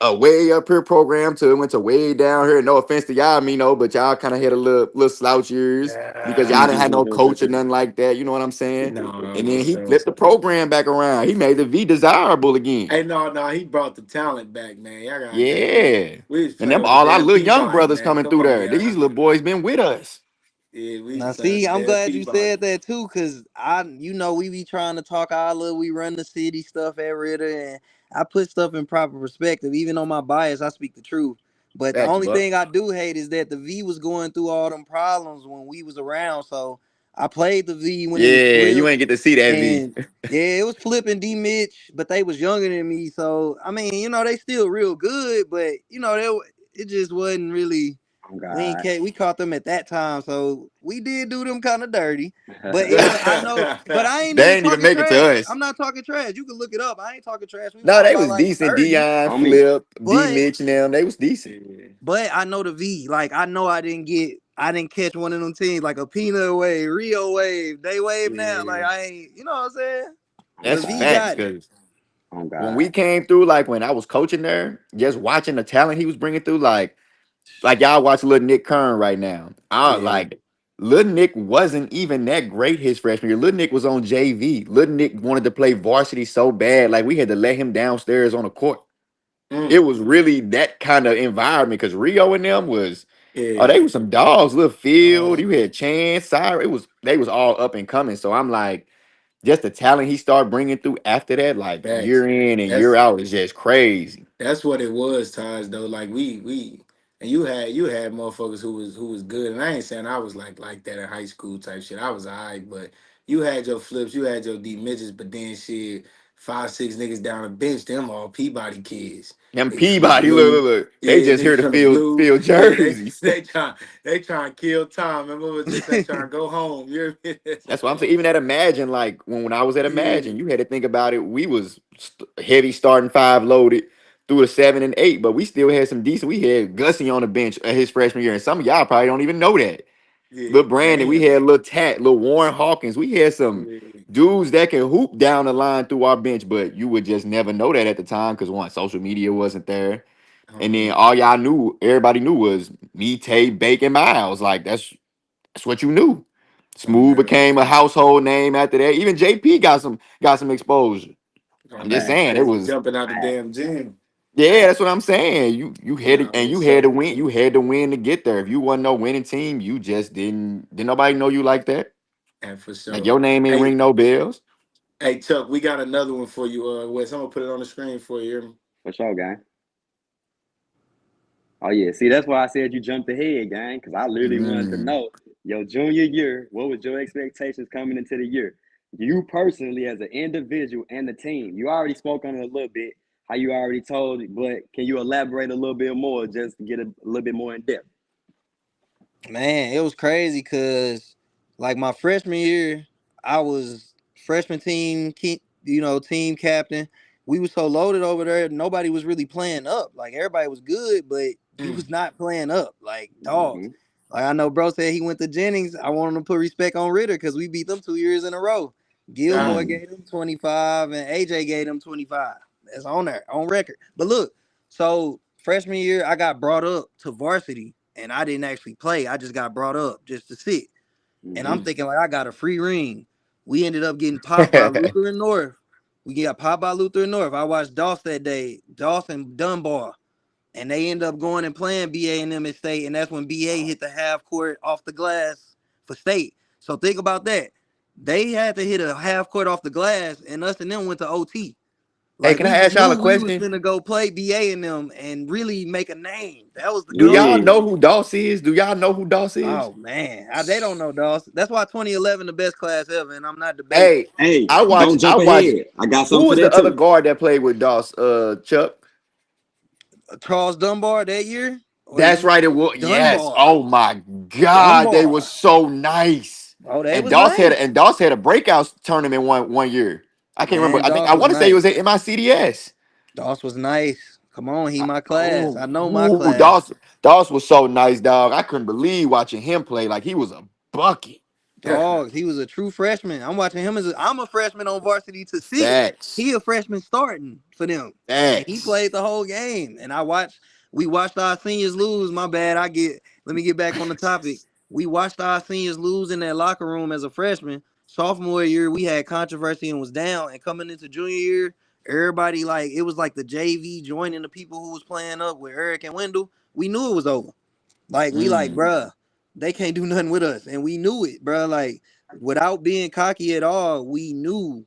a way up here program to it went to way down here. No offense to y'all, but y'all kind of had a little slouch years because y'all didn't have no coach or nothing like that. You know what I'm saying? No, And for then he sure. flipped the program back around. He made the V desirable again. Hey, no, he brought the talent back, man. Y'all gotta think, man. Yeah. We was And playing them with the all our damn little young Peabody, brothers man. coming Come through on, there. y'all. These little boys been with us. Yeah, we was Now, playing see, with the I'm damn glad you Peabody. said that too, cause we be trying to talk our little, we run the city stuff at Ritter, and I put stuff in proper perspective. Even on my bias, I speak the truth. But the Facts, only Buck. thing I do hate is that the V was going through all them problems when we was around. So I played the V when it was Yeah, you flipped, ain't get to see that V. and yeah, it was flipping D Mitch, but they was younger than me. So I mean, they still real good, but it just wasn't really. On We ain't God. we caught them at that time, so we did do them kind of dirty. But it was I know, but I ain't They even ain't even talking make it to trash. us. I'm not talking trash. You can look it up. I ain't talking trash. We was No, talking they about was like decent. 30. Dion, Homie. Flip, D But Mitch, and them, they was decent. Yeah. I know the V. Like I know I didn't catch one of them teams like a Peanut Wave, Rio Wave, Day Wave now. Like Yeah. I ain't, you know what I'm saying? On The That's V God. facts, got it. because On when God. we came through, like when I was coaching there, just watching the talent he was bringing through, like y'all watch little Nick Kern right now. I Yeah. like little Nick wasn't even that great his freshman year. Little Nick was on JV. Little Nick wanted to play varsity so bad, like we had to let him downstairs on the court. It Mm. was really that kind of environment because Rio and them was, oh, Yeah. they was some dogs. Little Field, Uh, you had Chance, Sire. They was all up and coming. So I'm like, just the talent he started bringing through after that, like facts. year in and year That's out, is just crazy. That's what it was, Taj. Though, like we and you had motherfuckers who was good, and I ain't saying I was like that in high school type shit. I was alright, but you had your flips, you had your D midgets, but then shit, 5, 6 niggas down the bench, them all Peabody kids, Them niggas from the Peabody, blue, look. They yeah, just here niggas to from the fill blue, yeah, they jerseys. they trying to kill time. Remember, they say trying to go home. You hear me? That's That's like, what I'm saying. oh, Even at Imagine, like when I was at yeah, Imagine, you had to think about it. We was heavy starting five loaded through the 7 and 8, but we still had some decent. We had Gussie on the bench his freshman year, and some of y'all probably don't even know that. yeah, Little Brandon, we damn, had little Tat, little Warren Hawkins. We had some yeah, dudes that can hoop down the line through our bench, but you would just never know that at the time because one, social media wasn't there. And then all y'all knew, everybody knew was me, Tay, Bake, and Miles. Like that's what you knew. on Smooth that, became a household name after that. Even JP got some exposure. I'm on just that, Facts. saying it crazy was. jumping out the Facts. damn gym. Yeah, that's Facts. what I'm saying. You had to, Nah, and for you had to sure. win. You had to win to get there. If you wasn't no winning team, you just didn't nobody know you like that. And for Like sure. your name ain't Hey, ring no bells. hey, Chuck, we got another one for you. Wes, I'm gonna put it on the screen for you. Hear me? For sure, gang. Oh yeah, see that's why I said you jumped ahead, gang, because I literally wanted to Mm. know your junior year. What was your expectations coming into the year? You personally, as an individual and the team, you already spoke on it a little bit. How you already told, but can you elaborate a little bit more, just to get a little bit more in depth? Man, it was crazy because, like, my freshman year, I was freshman team, team captain. We was so loaded over there, nobody was really playing up. Like, everybody was good, but you Mm. was not playing up like dogs. Mm-hmm. Like, I know bro said he went to Jennings. I want him to put respect on Ritter because we beat them 2 years in a row. Gilmore God, Mm-hmm. gave them 25 and AJ gave them 25. That's on there, on record. But look, so freshman year, I got brought up to varsity and I didn't actually play. I just got brought up just to sit. And I'm Mm-hmm. mm. thinking like I got a free ring. We ended up getting popped by Luther and North. We got popped by Luther and North. I watched Doss that day, Doss and Dunbar. and they end up going and playing BA and them at State, and that's when BA hit the half court off the glass for State. So think about that. They had to hit a half court off the glass, and us and them went to OT. Hey, Like can I we ask y'all knew a we was question? finna go play BA and them and really make a name. That was the Do y'all goal. Yeah. know who Doss is? Do y'all know who Doss is? Oh man, they don't know, Dawson. That's why 2011 the best class ever, and I'm not debating. Hey, Hey, I watch. don't I jump watch. ahead. I got Who something for was the that other too. guard that played with Doss? Chuck. Charles Dunbar that year, or That's you right. It was. Yes. Dunbar, Oh my God, they were Dunbar. so nice. Oh, they And was nice, Doss had a breakout tournament one year. I can't remember. man. I think Doss I was want to say it nice. was at MICDS. Doss was nice. Come on, he I- my class. Oh, I know my ooh, class. Doss was so nice, dog. I couldn't believe watching him play. Like he was a bucket. Dogs, he was a true freshman. I'm watching him I'm a freshman on varsity to sit. Facts. He a freshman starting for them. And he Facts. played the whole game. And we watched our seniors lose. My bad. Let me get back on the topic. We watched our seniors lose in that locker room as a freshman. Sophomore year, we had controversy and was down. And coming into junior year, everybody like it was like the JV joining the people who was playing up with Eric and Wendell. We knew it was over. Like we like, Mm. bruh, they can't do nothing with us, and we knew it, bruh. Like without being cocky at all, we knew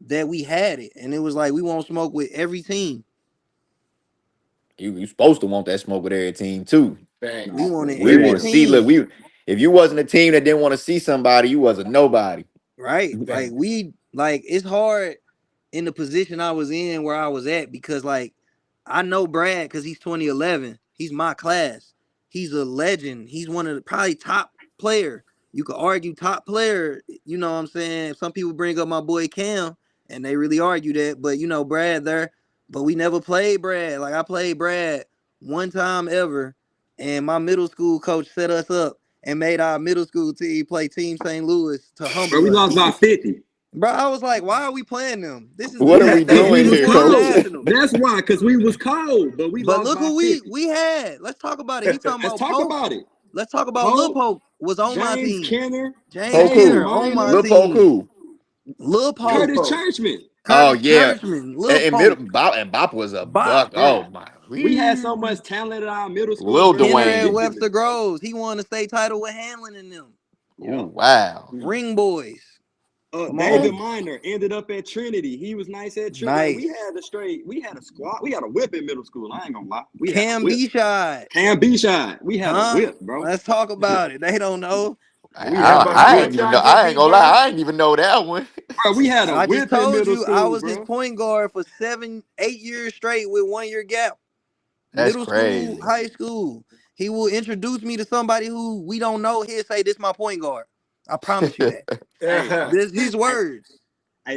that we had it, and it was like we won't smoke with every team. You supposed to want that smoke with every team too. We Facts. wanted For We every want to real. see. Look, team. we if you wasn't a team that didn't want to see somebody, you was a nobody. Right. Like Facts. it's hard in the position I was in where I was at because like I know Brad because he's 2011. He's my class. He's a legend. He's one of the probably top player. You could argue top player, you know what I'm saying? Some people bring up my boy Cam and they really argue that, but you know, Brad there, but we never played Brad. Like I played Brad one time ever, and my middle school coach set us up and made our middle school team play Team St. Louis to Bro, humble we us. lost by 50. Bro, I was like, why are we playing them? This is the What are we Cause we doing was here, Senior coach? cold. National. That's why, because we was cold, but we But lost look by who 50. we had. Let's talk about it. He talking Let's about talk Pope. about it. Let's talk about Lil Pope, Pope was on my James team. Kenner, James David Kenner Poku. on my Minor, Lil team. Poku. Lil Lil Pope. Curtis Pope. Churchman. Oh Curtis yeah. Churchman. Lil And middle Pope. Bop was a Bop. buck. Bro, Oh my. we had so much talent at our middle school, Lil bro. It was Kenner and Dwayne. Webster ridiculous, bro. Groves. He won the state title with Hamlin and them. Ooh, Yep. wow. Ring boys. Come David on. Minor ended up at Trinity. He was nice at Trinity. Like Nice. we had a squad. We had a whip in middle school. I ain't gonna lie. We had a Cam whip. B shot. Cam B shot. We had a Huh? whip, bro. Let's talk about it. They don't know. We How had a about I how whip. ain't about even know. y'all get I ain't beat, gonna lie. Burn? I ain't even know that one. Bro, we had a I just whip in told middle you I school, was his bro. point guard for 8 years straight with 1 year gap. That's Middle school, crazy. high school. He will introduce me to somebody who we don't know. He'll say, "This my point guard." I promise you that. Hey, Yeah. This his hey, words. hey,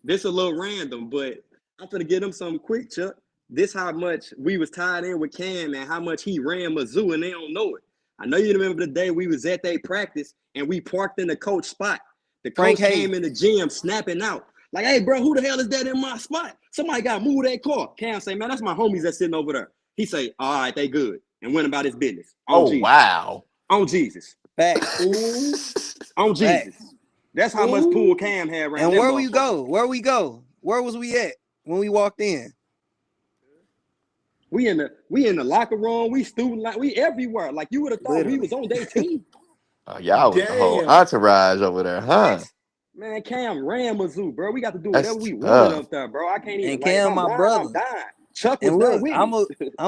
this a little random, but I'm gonna get them something quick, Chuck. This how much we was tied in with Cam and how much he ran Mizzou and they don't know it. I know you remember the day we was at their practice and we parked in the coach spot. The Frank coach Hayes. came in the gym snapping out. Like, hey, bro, who the hell is that in my spot? Somebody got to move that car. Cam say, man, that's my homies that's sitting over there. He say, all right, they good. And went about his business. On Oh Jesus. wow. On Jesus. Facts. Ooh. On Jesus. Facts. That's how much pool Ooh. Cam had around And that where we motherfucker. go? Where we go? Where was we at when we walked in? We in the locker room. We student like we everywhere. Like you would have thought we was Literally. on day team. Oh, y'all was the whole Damn. entourage over there, huh? Man, Cam ran Mizzou, bro. We got to do whatever That's we wanted tough. up there, bro. I can't even And like if Cam, I'm my lying, I'm brother. dying. Chuck was And there look, with I'm me.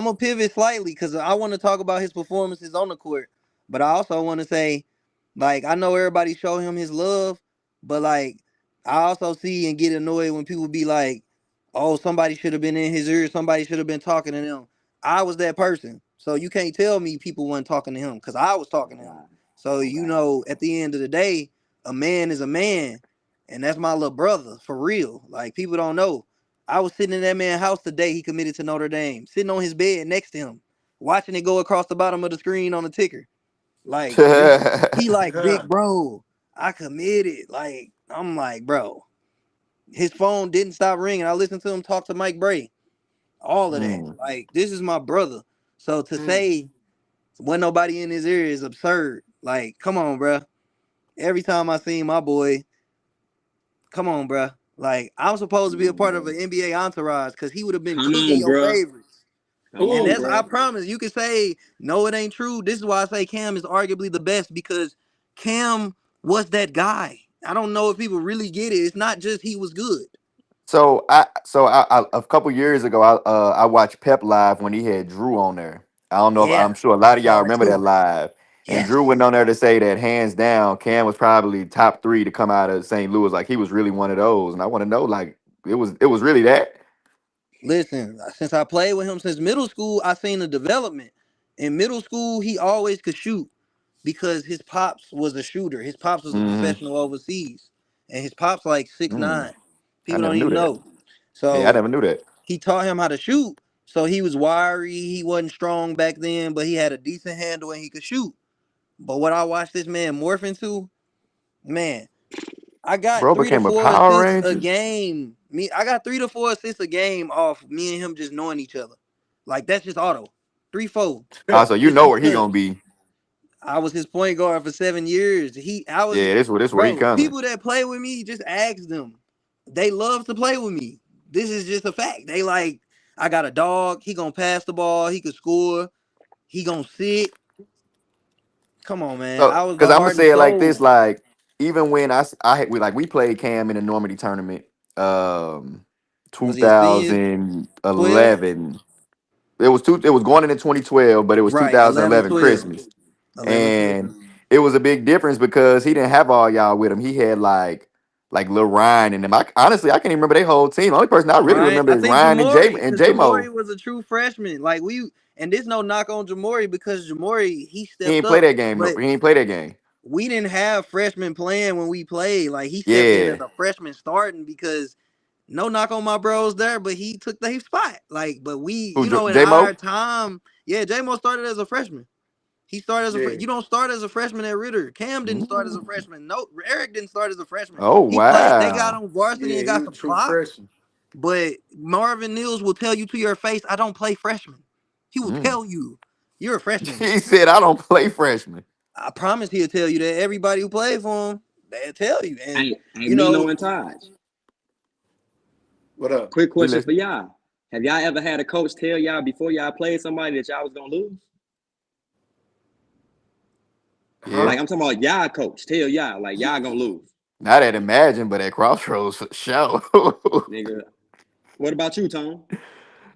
a pivot slightly because I want to talk about his performances on the court, but I also want to say, like, I know everybody show him his love, but like, I also see and get annoyed when people be like, "Oh, somebody should have been in his ear. Somebody should have been talking to him." I was that person, so you can't tell me people weren't talking to him because I was talking to him. Wow, So you wow. know, at the end of the day, a man is a man, and that's my little brother for real. Like people don't know. I was sitting in that man's house the day he committed to Notre Dame, sitting on his bed next to him, watching it go across the bottom of the screen on the ticker. Like this, he like big bro. I committed. Like I'm like bro. His phone didn't stop ringing. I listened to him talk to Mike Bray. All of that. Mm. Like this is my brother. So to Mm. say when nobody in his ear is absurd. Like come on, bro. Every time I seen my boy, come on, bro. Like I'm supposed to Come be a on, part of bro. an NBA entourage because he would have been Come cooking on, your bro. favorites. Come And on, Ooh, that's, I bro. promise, you can say, no, it ain't true. This is why I say Cam is arguably the best, because Cam was that guy. I don't know if people really get it. It's not just he was good. So I a couple years ago I watched Pep live when he had Drew on there. I don't know if Yeah, I'm sure a lot I of y'all saw that remember that too. live. And Drew Yes. went on there to say that hands down, Cam was probably top three to come out of St. Louis. Like he was really one of those. And I want to know, like, it was really that. Listen, since I played with him since middle school, I seen the development. In middle school, he always could shoot because his pops was a shooter. His pops was a Mm-hmm. professional overseas, and his pops like six Mm. nine. I People never don't knew even that. know. Yeah, I So never knew that. he taught him how to shoot. So he was wiry. He wasn't strong back then, but he had a decent handle and he could shoot. But what I watched this man morph into, man, I got Bro 3 to 4 became a Power assists a Ranger. game. I got 3 to 4 assists a game off me and him just knowing each other. Like that's just auto. 3, 4. So you Just know where he gonna because be. I was his point guard for 7 years. I was, Yeah, this where he bro. coming. People that play with me, just ask them. They love to play with me. This is just a fact. They like, I got a dog. He gonna pass the ball. He could score. He gonna sit. Come on, man. So, I was because the I'm gonna heart and say it like this, soul. like even when we played Cam in a Normandy tournament, Was he a senior? 12? 2011. It was going into 2012, but it was Right. 11, 2011 12. Christmas, 11, 12. and it was a big difference because he didn't have all y'all with him. He had like Lil Ryan and them. Honestly, I can't even remember their whole team. The only person I really Ryan, remember I is think Ryan and J Jamori, and because J Mo. Jamori was a true freshman. Like and there's no knock on Jamori because Jamori, he He stepped ain't play up, that game. but He ain't play that game. we didn't have freshmen playing when we played. Like he stepped in as Yeah, a freshman starting because no knock on my bros there, but he took the spot. Like, but we, who in J our Mo? time, yeah, J-Mo started as a freshman. He started as yeah. you don't start as a freshman at Ritter. Cam didn't start as a freshman. No, Eric didn't start as a freshman. Oh He played. They got wow. on varsity Yeah, and he got was a some true clock. freshman. But Marvin Mills will tell you to your face, I don't play freshmen. He will Mm. tell you, you're a freshman. He said, "I don't play freshman." I promise he'll tell you that. Everybody who played for him, they'll tell you. And, Hey, you know, Nino and Taj. What up? Quick We question for listen. y'all. Have y'all ever had a coach tell y'all before y'all played somebody that y'all was gonna lose? Yeah. Huh? Like I'm talking about y'all coach tell y'all like y'all gonna lose. Not at Imagine, but at Crossroads for sure. Nigga. What about you, Tom?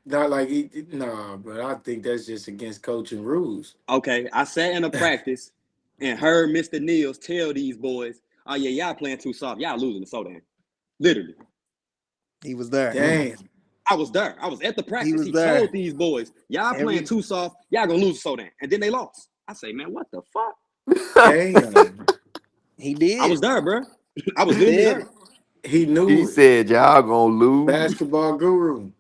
Not like nah, but I think that's just against coaching rules. Okay, I sat in a practice and heard Mr. Niels tell these boys, oh yeah, y'all playing too soft. Y'all losing to Sodan. Literally. he was there. Mm. Damn. I was there. I was at the He practice. was He there. told these boys, y'all playing Every too soft. Y'all gonna lose to Sodan. And then they lost. I say, man, what the fuck? Damn. he I did. was there, bro. I was He literally said there. it. He He knew it. said, "Y'all gonna lose." Basketball guru.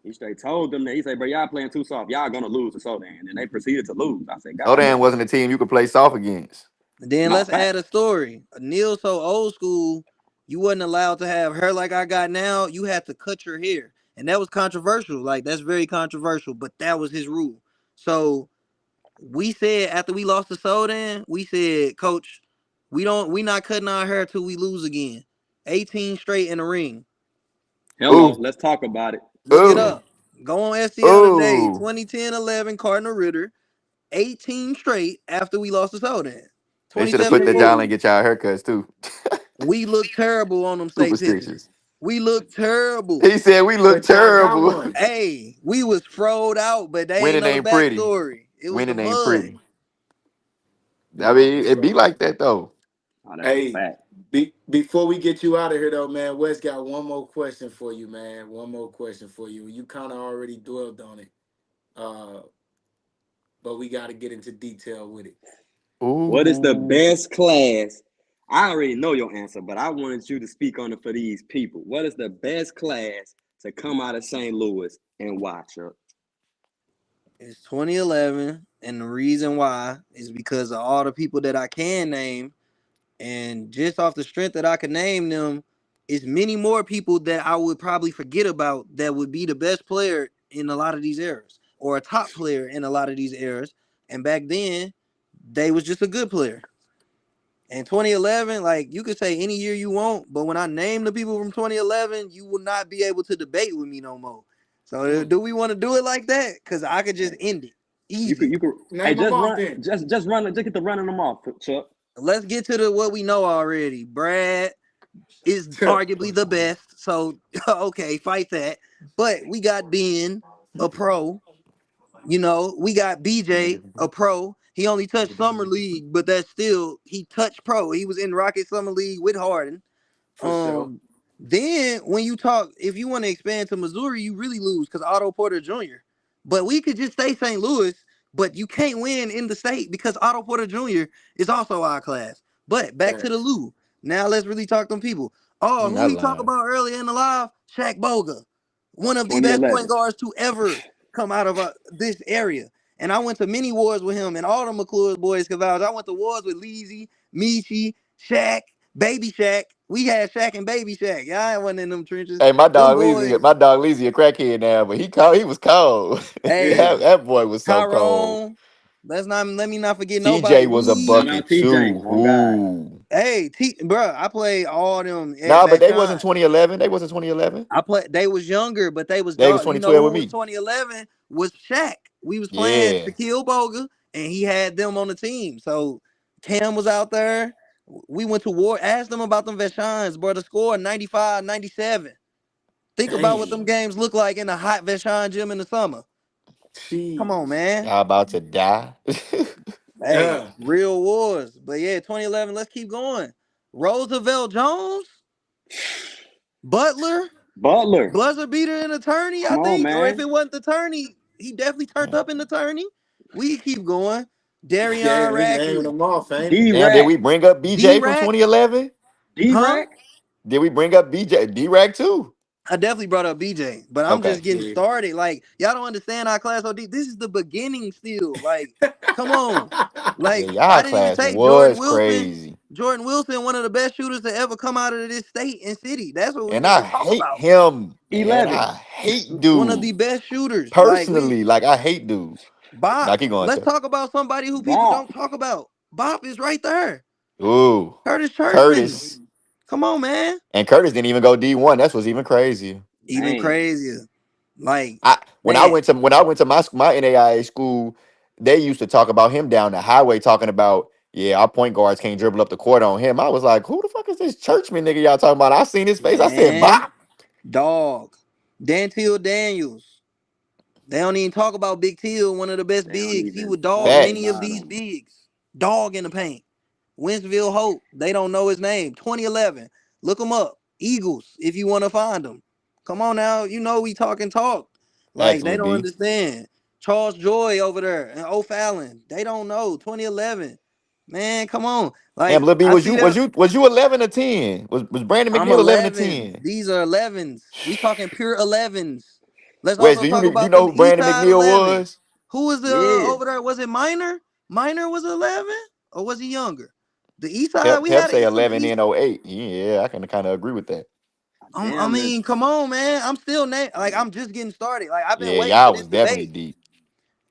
He straight told them that. He said, bro, y'all playing too soft. Y'all gonna lose to Sodan. And then they proceeded to lose. I said, God Sodan damn. wasn't a team you could play soft against. Then No, let's add a facts. story. Neil so old school, you wasn't allowed to have hair like I got now. You had to cut your hair. And that was controversial. Like that's very controversial, but that was his rule. So we said after we lost to Sodan, we said, Coach, we not cutting our hair till we lose again. 18 straight in the ring. Hello, Ooh, let's talk about it. Look it ooh, up. Go on STL today. ooh. 2010-11 Cardinal Ritter. 18 straight after we lost to Sodan. They should have put that y'all 2017, and get y'all haircuts too. we looked terrible on them state pitches. Superstitious. We looked terrible. He said we look But y'all got terrible. one. Hey, we was froed out, but they ain't Winning know the ain't pretty. backstory. It was the Winning ain't mud. pretty. I Nah, mean, for it be sure. like that though. Oh, that's a Hey, fact. before we get you out of here though, man, Wes got one more question for you, man. One more question for you. You kind of already dwelled on it. Uh, but we got to get into detail with it. What is the Ooh. best class? I already know your answer, but I wanted you to speak on it for these people. What is the best class to come out of St. Louis and watch? It's 2011, and the reason why is because of all the people that I can name, and just off the strength that I can name them, is many more people that I would probably forget about that would be the best player in a lot of these eras, or a top player in a lot of these eras. And back then, they was just a good player. In 2011, like you could say any year you want, but when I name the people from 2011, you will not be able to debate with me no more. So do we want to do it like that? Cause I could just end it easy. You could. Hey, Name them just off run, then. just run, just get the running them off, Chuck. Let's get to the what we know already. Brad is arguably the best. So okay, fight that. But we got Ben, a pro. You know, we got BJ, a pro. He only touched summer league, but that's still he touched pro. He was in Rocket Summer League with Harden. For sure. Um, then when you talk, if you want to expand to Missouri, you really lose because Otto Porter Jr. But we could just say St. Louis, but you can't win in the state because Otto Porter Jr. is also our class. But back to the Facts. Lou. Now let's really talk to them people. Oh, who That we talk line. about earlier in the live? Shaq Boga, one of the best point 2011. guards to ever come out of this area. And I went to many wars with him, and all the McClure's boys can vouch. I went to wars with Leezy, Michi, Shaq, Baby Shaq. We had Shaq and Baby Shaq. Y'all ain't wasn't in them trenches. Hey, Them boys. My dog Leezy a crackhead now, but he cold. He was cold. Hey, That boy was so cold. Tyrone. Let me not forget nobody. TJ was a Shout Reed. out bucket TJ. too. Oh God. Ooh. Hey, bro, I played all them at Nah, but they wasn't Vashon. 2011. They wasn't 2011. I played. They was younger, but they was They was dog. You know 2012 with who was me. 2011 was Shaq. We was playing Yeah. Shaquille Boga, and he had them on the team. So Cam was out there. We went to war. Asked them about them Vashons, bro. The score 95, 97. Think about what them Damn. games look like in a hot Vashon gym in the summer. Come on, Jeez. man. Y'all about to die. Hey, Yeah. real wars. But yeah, 2011. Let's keep going. Roosevelt Jones, Butler. Butler. Buzzer beater and attorney, I Come on, think. Or if man. it wasn't the attorney, he definitely turned up in the attorney. We keep going. Yeah, Darion we naming Rackley. them off, ain't it? D Damn, did Rack. we bring up BJ from D-Rack. 2011? D Huh? Rack. Did we bring up BJ D-Rack too? I definitely brought up BJ, but I'm just Okay. getting Yeah. started. Like, y'all don't understand our class OD. This is the beginning still. Like, come on. Yeah, Like, I y'all didn't even class take Jordan was Wilson. crazy. Jordan Wilson, one of the best shooters to ever come out of this state and city. That's what we And need I to talk hate about. him, man. 11. I hate One of dude. the best shooters. Like, we Personally, like I hate dude. Now Bop. keep going, Let's Chuck. talk about somebody who people don't Bop. talk about. Bop is right there. Ooh. Curtis Churchman. Curtis. Come on, man. And Curtis didn't even go D1. That's what's even crazier. Even Man. crazier. Like, I man. when I went to my NAIA school, they used to talk about him down the highway, talking about, yeah, our point guards can't dribble up the court on him. I was like, who the fuck is this churchman nigga y'all talking about? I seen his face. I said, Man. Bop. Dog. Dantil Daniels. They don't even talk about Big Till, one of the best They don't bigs. He even would dog talk many Facts. of about these them. bigs. Dog in the paint. Winsville Hope. They don't know his name. 2011. Look him up. Eagles, if you want to find them. Come on now. You know we talking talk. Facts, Like, they Lil don't B. understand. Charles Joy over there and O'Fallon. They don't know. 2011. Man, come on. Damn, Like, Lil B, I see that. was you 11 or 10? Was Brandon I'm McNeil 11 or 11. 10? These are 11s. We talking pure 11s. Let's Wes, also talk you about know them who East Brandon Side McNeil 11. was? Who was the Yeah. over there? Was it Minor? Minor was 11, or was he younger? The East Side, Pep we Pep had say some 11 East. in '08. Yeah, I can kind of agree with that. I Damn near. mean, come on, man. I'm still like I'm just getting started. Like I've been Yeah, waiting for y'all this was definitely debate. deep.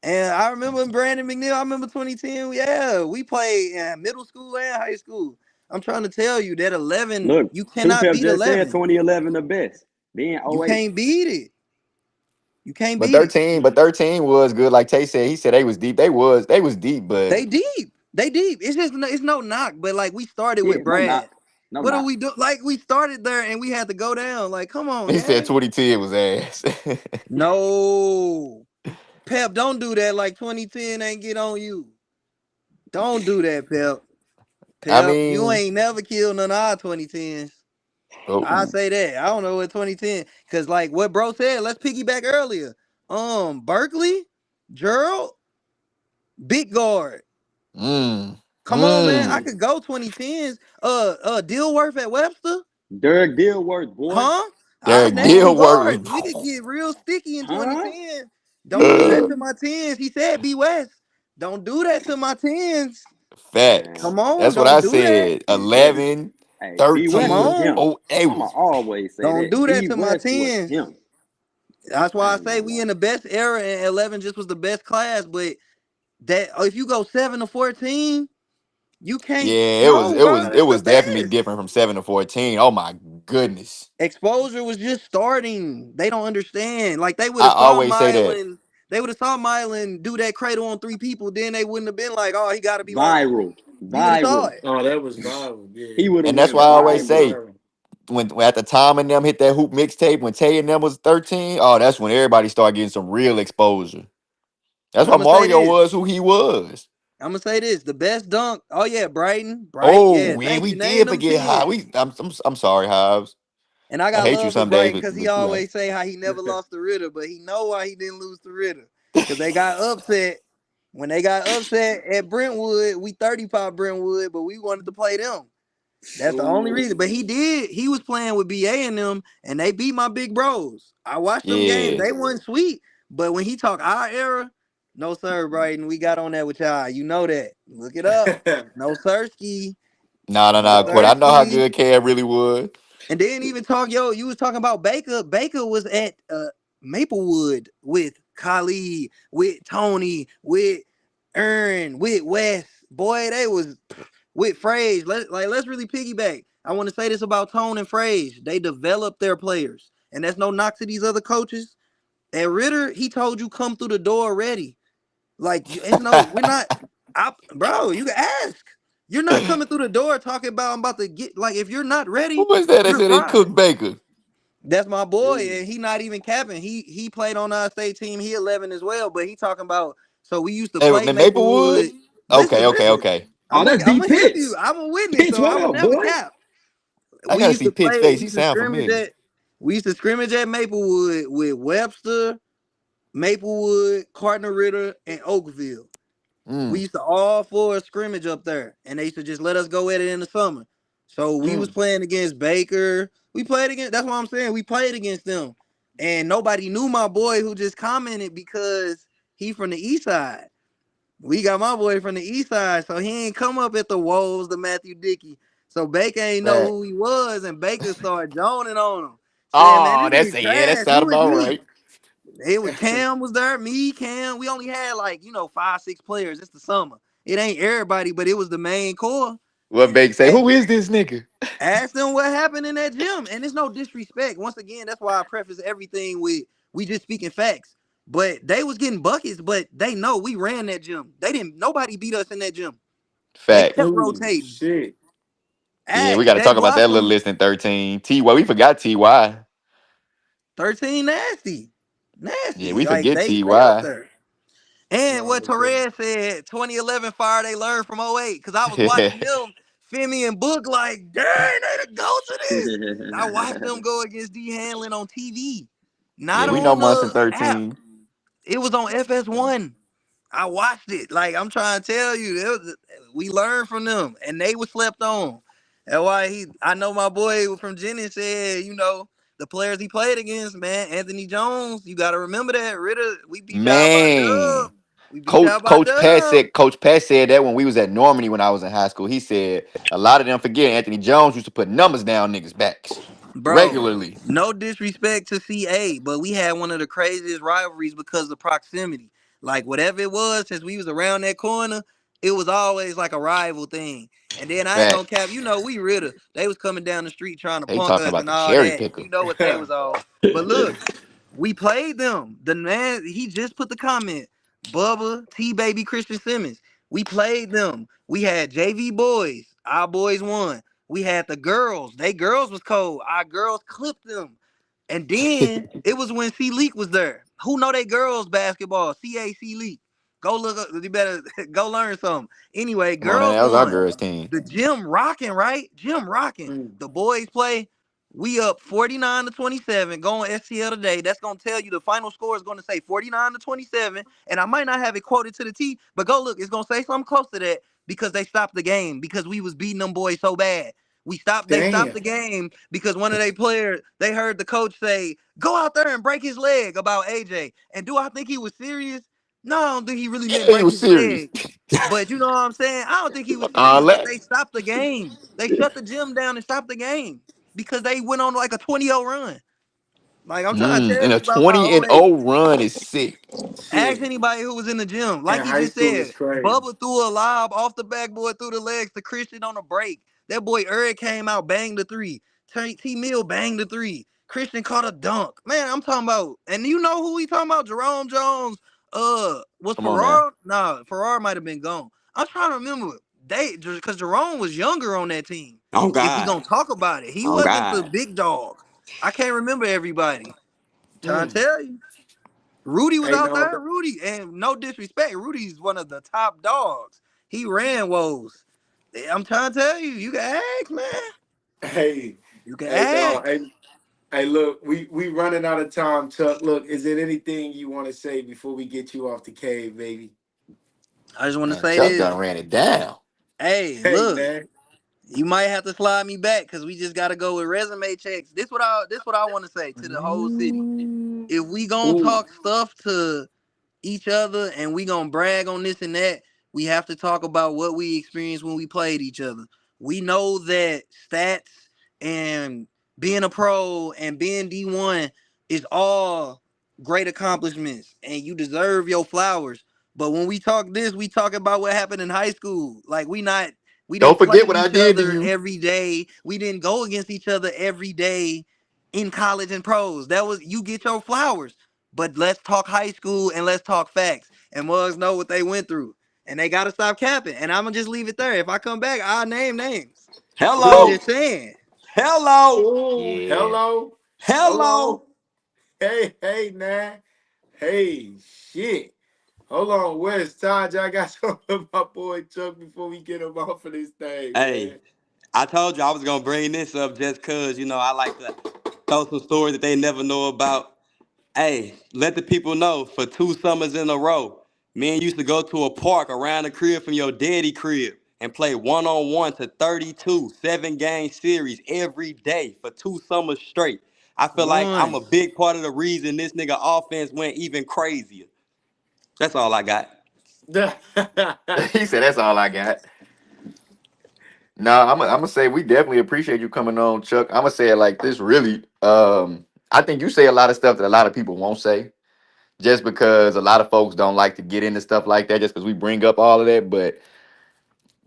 And I remember Brandon McNeil. I remember 2010. Yeah, we played in middle school and high school. I'm trying to tell you that 11, Look, you Two cannot Pep beat just said 11. 2011 the best. Then You 08. can't beat it. You can't But beat it. 13 was good. Like Tay said, he said they was deep. They was deep, but They deep. They deep. It's just it's no knock. But like we started Yeah, with no knock. Brad. No What do knock. we do? Like we started there and we had to go down. Like, come on, he said gang. 2010 was ass. No. Pep, don't do that. Like 2010 ain't get on you. Don't do that, Pep. I Pep, you mean, ain't never killed none of our 2010s. oh, I say that. I don't know what 2010. Cause like what bro said, let's piggyback earlier. Berkeley, Gerald, big guard. mm, Come on, man. I mm. could go 2010s. Dilworth at Webster. Derek Dilworth, boy. Huh? I Derek name some Dilworth guards. We could get real sticky in Huh? 2010. Don't do that was to my tens. He said B West. Don't do that to my tens. facts. Come Man. on, That's what don't I do that. said. He said this. 11, Hey, B Come West was 13. on. him. Oh, it I'ma was always say Don't that. do that B to my West was tens. him. That's why I I ain't say gonna we lie. in the best era and 11 just was the best class. But that if you go 7 to 14, you can't. yeah. It was No, it was bro, it it's the was definitely best. different from 7 to 14. Oh my goodness. Exposure was just starting. They don't understand. Like they would I have saw always say that. Mylan. They would have saw Mylan do that cradle on three people. Then they wouldn't have been like, oh, he got to be long. Viral, You would have saw viral. it. Oh, that was viral. He Yeah, would have And that's went why I that always was viral. say viral. when at the time and them hit that hoop mixtape when Tay and them was 13, oh, that's when everybody started getting some real exposure. That's And why I'm gonna say Mario this. was who he was. I'm gonna say this. The best dunk. Oh yeah, Brighton. Bright. Yeah. Oh, and Thank we you. Name did them forget how 10. I'm sorry, Hives. And I I got hate you love for some days, Brighton because he but you right. always say how he never lost to Ritter, but he know why he didn't lose to Ritter. Because they got upset. When they got upset at Brentwood, we 35 Brentwood, but we wanted to play them. That's the only reason. But he Ooh. did. He was playing with BA and them, and they beat my big bros. I watched them games. Yeah. They weren't sweet. But when he talk our era, no sir, Brighton. We got on that with y'all. You know that. Look it up. No sirski. Nah, nah, No nah, Quit. Wow. I know how sirski. good Cam really was. And then even talk, yo, you was talking about Baker. Baker was at Maplewood with Khalid, with Tony, with Aaron, with Wes. Boy, they was with Frage. Let's really piggyback. I want to say this about Tone and Frage. They developed their players. And that's no knock to these other coaches. And Ritter, he told you come through the door ready. Like it's no, we're not bro, you can ask. You're not coming through the door talking about I'm about to get like if you're not Who ready, was that that you're said they fried. cooked Baker? That's my boy, Ooh. and he not even capping. He played on our state team. He 11 as well, but he talking about. So we used to They play the Maplewood? Maplewood. Okay, Listen, okay, listen. okay. Oh, that's I'm D a hip you. Pitts. I'm a witness, Pitts, so what I would up, never boy? cap. I We gotta used see to Pitt's play. face. We He used to sound scrimmage familiar. at. We used to scrimmage at Maplewood with Webster, Maplewood, Cardinal Ritter, and Oakville. We Mm, used to all four scrimmage up there, and they used to just let us go at it in the summer. So we was Mm. playing against Baker. We played against. That's what I'm saying. We played against them, and nobody knew my boy who just commented because he from the east side. We got my boy from the east side, so he ain't come up at the Wolves, the Matthew Dickey. So Baker ain't know fact. who he was, and Baker started joning on him, saying, "Man, Oh, this that's nigga it. Yeah, that trash. sound Who is about he?" right. It was Cam was there, me, Cam. We only had like, 5, 6 players. It's the summer. It ain't everybody, but it was the main core. What And Baker say? Who is this nigga? ask them what happened in that gym. And it's no disrespect. Once again, that's why I preface everything with we just speaking facts. But they was getting buckets, but they know we ran that gym. They didn't nobody beat us in that gym. They kept Facts. Oh rotating. shit. Yeah, we Ask. got to They talk about watch that little them. list in 13. Ty, we forgot Ty. 13 nasty. Yeah, Nasty. we Like forget they up Ty. there. And No, what but that- Torres said, 2011 fire they learned from '08. Because I was watching them, Femi and Book, like, dang, they the go to this. I watched them go against D Hanlon on TV, Yeah, not we know on months in the app. 13. It was on FS1. I watched it. Like, I'm trying to tell you, we learned from them, and they were slept on. That's why I know my boy from Jennings said, the players he played against, man, Anthony Jones, you got to remember that. Ritter, we beat y'all by dub. Man. We beat y'all by dub. Coach Pat said that when we was at Normandy when I was in high school. He said a lot of them forget Anthony Jones used to put numbers down niggas' backs Bro, regularly. no disrespect to CA, but we had one of the craziest rivalries because of proximity. Like whatever it was, since we was around that corner, it was always like a rival thing. And then I ain't gonna Fact. cap, we Ritter. They was coming down the street trying to They punk talking us about and the all cherry that. picker. You know what they was on. But look, we played them. The man, he just put the comment. Bubba, T Baby, Christian Simmons. We played them. We had JV boys. Our boys won. We had the girls. They girls was cold. Our girls clipped them. And then it was when C Leak was there. Who know they girls basketball? CAC Leak. Go look up. You better go learn something. Anyway, Come on, man. girls That was our won. girls team. The gym rocking, right? Gym rocking. Mm. The boys play. We up 49-27. Going STL today. That's gonna tell you the final score is gonna say 49-27. And I might not have it quoted to the T, but go look. It's gonna say something close to that because they stopped the game because we was beating them boys so bad. They stopped Damn. the game because one of their players, they heard the coach say, go out there and break his leg about AJ. And do I think he was serious? No, I don't think he really meant Yeah, he break was his serious. leg. But you know what I'm saying? I don't think he was All serious, but that. they stopped the game. They shut the gym down and stopped the game because they went on like a 20-0 run. Like I'm trying to tell And a you about my 20 and '08. 0 run is sick. Ask Shit. anybody who was in the gym. Like And he high just school is said, crazy. Bubba threw a lob off the backboard through the legs to Christian on a break. That boy Eric came out, banged the three. T Mill banged the three. Christian caught a dunk. Man, I'm talking about, and you know who we talking about? Jerome Jones. Was Come on now. Farrar? Nah, Farrar might have been gone. I'm trying to remember. Because Jerome was younger on that team. Oh If we God. gonna talk about it, he Oh wasn't the God. big dog. I can't remember everybody. Trying to Mm. tell you. Rudy was Hey, out no, there. Rudy, and no disrespect, Rudy's one of the top dogs. He ran woes. I'm trying to tell you, you can ask, man. hey, You can hey, dog. ask. Hey, look, we running out of time, Chuck. Look, is there anything you want to say before we get you off the cave, baby? I just want to Man, say Chuck this. done ran it down. Hey, Hey, look, man. you might have to slide me back because we just gotta go with resume checks. This what I want to say to the whole city. Ooh. If we gonna Ooh. talk stuff to each other and we gonna brag on this and that, we have to talk about what we experienced when we played each other. We know that stats and being a pro and being D1 is all great accomplishments and you deserve your flowers. But when we talk this, we talk about what happened in high school. Like we Don't didn't play forget what I each did to other you. every day. We didn't go against each other every day in college and pros. That was you get your flowers. But let's talk high school and let's talk facts. And mugs know what they went through. And they gotta stop capping. And I'm gonna just leave it there. If I come back, I'll name names. I'm Woo. Hello. just saying. Hello. Ooh, Yeah. hello. Hold on. Hello. Hey, man. Hey, shit. Hold on, where's Taj? I got something for my boy Chuck before we get him off of this thing, Hey, man. I told you I was gonna bring this up just cause I like to throw some stories that they never know about. Hey, let the people know for 2 summers in a row, me and used to go to a park around the crib from your daddy crib and play 1-on-1 to 32 7 game series every day for 2 summers straight. I feel like I'm One. a big part of the reason this nigga offense went even crazier. That's all I got. He said that's all I got. Nah, I'm gonna say we definitely appreciate you coming on, Chuck. I'm gonna say it like this. Really, I think you say a lot of stuff that a lot of people won't say, just because a lot of folks don't like to get into stuff like that, just because we bring up all of that. But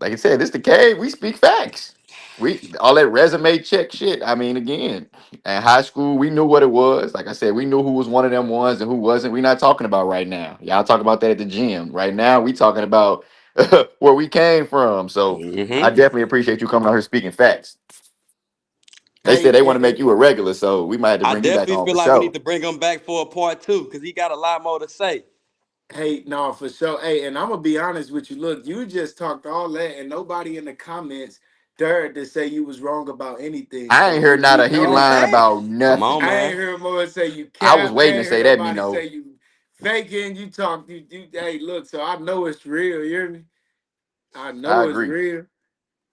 like I said, this the cave. We speak facts. We all that resume check shit. I mean, again, in high school, we knew what it was. Like I said, we knew who was one of them ones and who wasn't. We not talking about right now. Y'all talking about that at the gym. Right now, we talking about where we came from. So I Hmm. definitely appreciate you coming out here speaking facts. They said hey, they want to make you a regular, so we might have to I bring you back definitely on feel for like we need sure. to bring him back for a part two because he got a lot more to say. hey, no, for sure. Hey, and I'm gonna be honest with you. Look, you just talked all that, and nobody in the comments dared to say you was wrong about anything. I So ain't heard not we a he know All that. lying about facts. Come on, nothing. I ain't man. heard more say you I was cap. I waiting to ain't heard say that, nobody Mino. say you faking. You talk. Hey, look. So I know it's real. You hear me? I I know it's agree. real.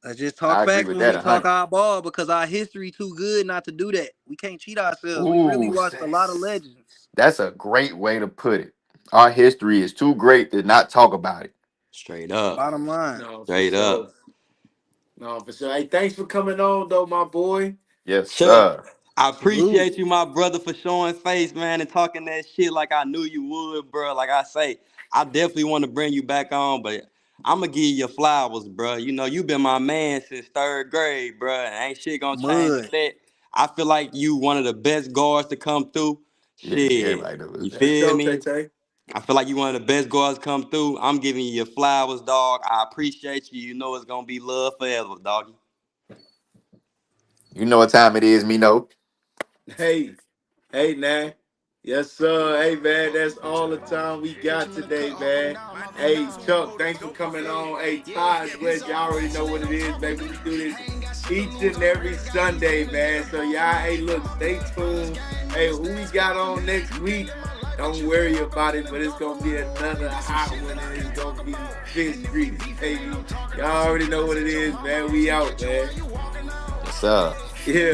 Let's just I talk agree facts with when that we a talk hundred. our ball because our history too good not to do that. We can't cheat ourselves. We really Ooh, watched a lot of legends. that's a great way to put it. Our history is too great to not talk about it. Straight up. Bottom line. No, for Straight sure. up. No, for sure. Hey, thanks for coming on, though, my boy. Yes, Chuck, sir. I Salute. appreciate you, my brother, for showing face, man, and talking that shit like I knew you would, bro. Like I say, I definitely want to bring you back on, but I'm gonna give you your flowers, bro. You've been my man since third grade, bro. And ain't shit gonna change with Mud. that. I feel like you one of the best guards to come through. Yeah, Shit, everybody knows you that. For feel sure, Tay me? Tay. I feel like you one of the best guards to come through. I'm giving you your flowers, dog. I appreciate you. You know it's gonna be love forever, doggy. You know what time it is, Mino. Hey, hey, man. Yes, sir. Hey, man, that's all the time we got today, man. Hey, Chuck, thanks for coming on. Hey, Taj West, y'all already know what it is, baby. We do this each and every Sunday, man. So, y'all, hey, look, stay tuned. Hey, who we got on next week? Don't worry about it, but it's going to be another hot one, and it's going to be fish grease, baby. Y'all already know what it is, man. We out, man. Yes, sir. Yeah.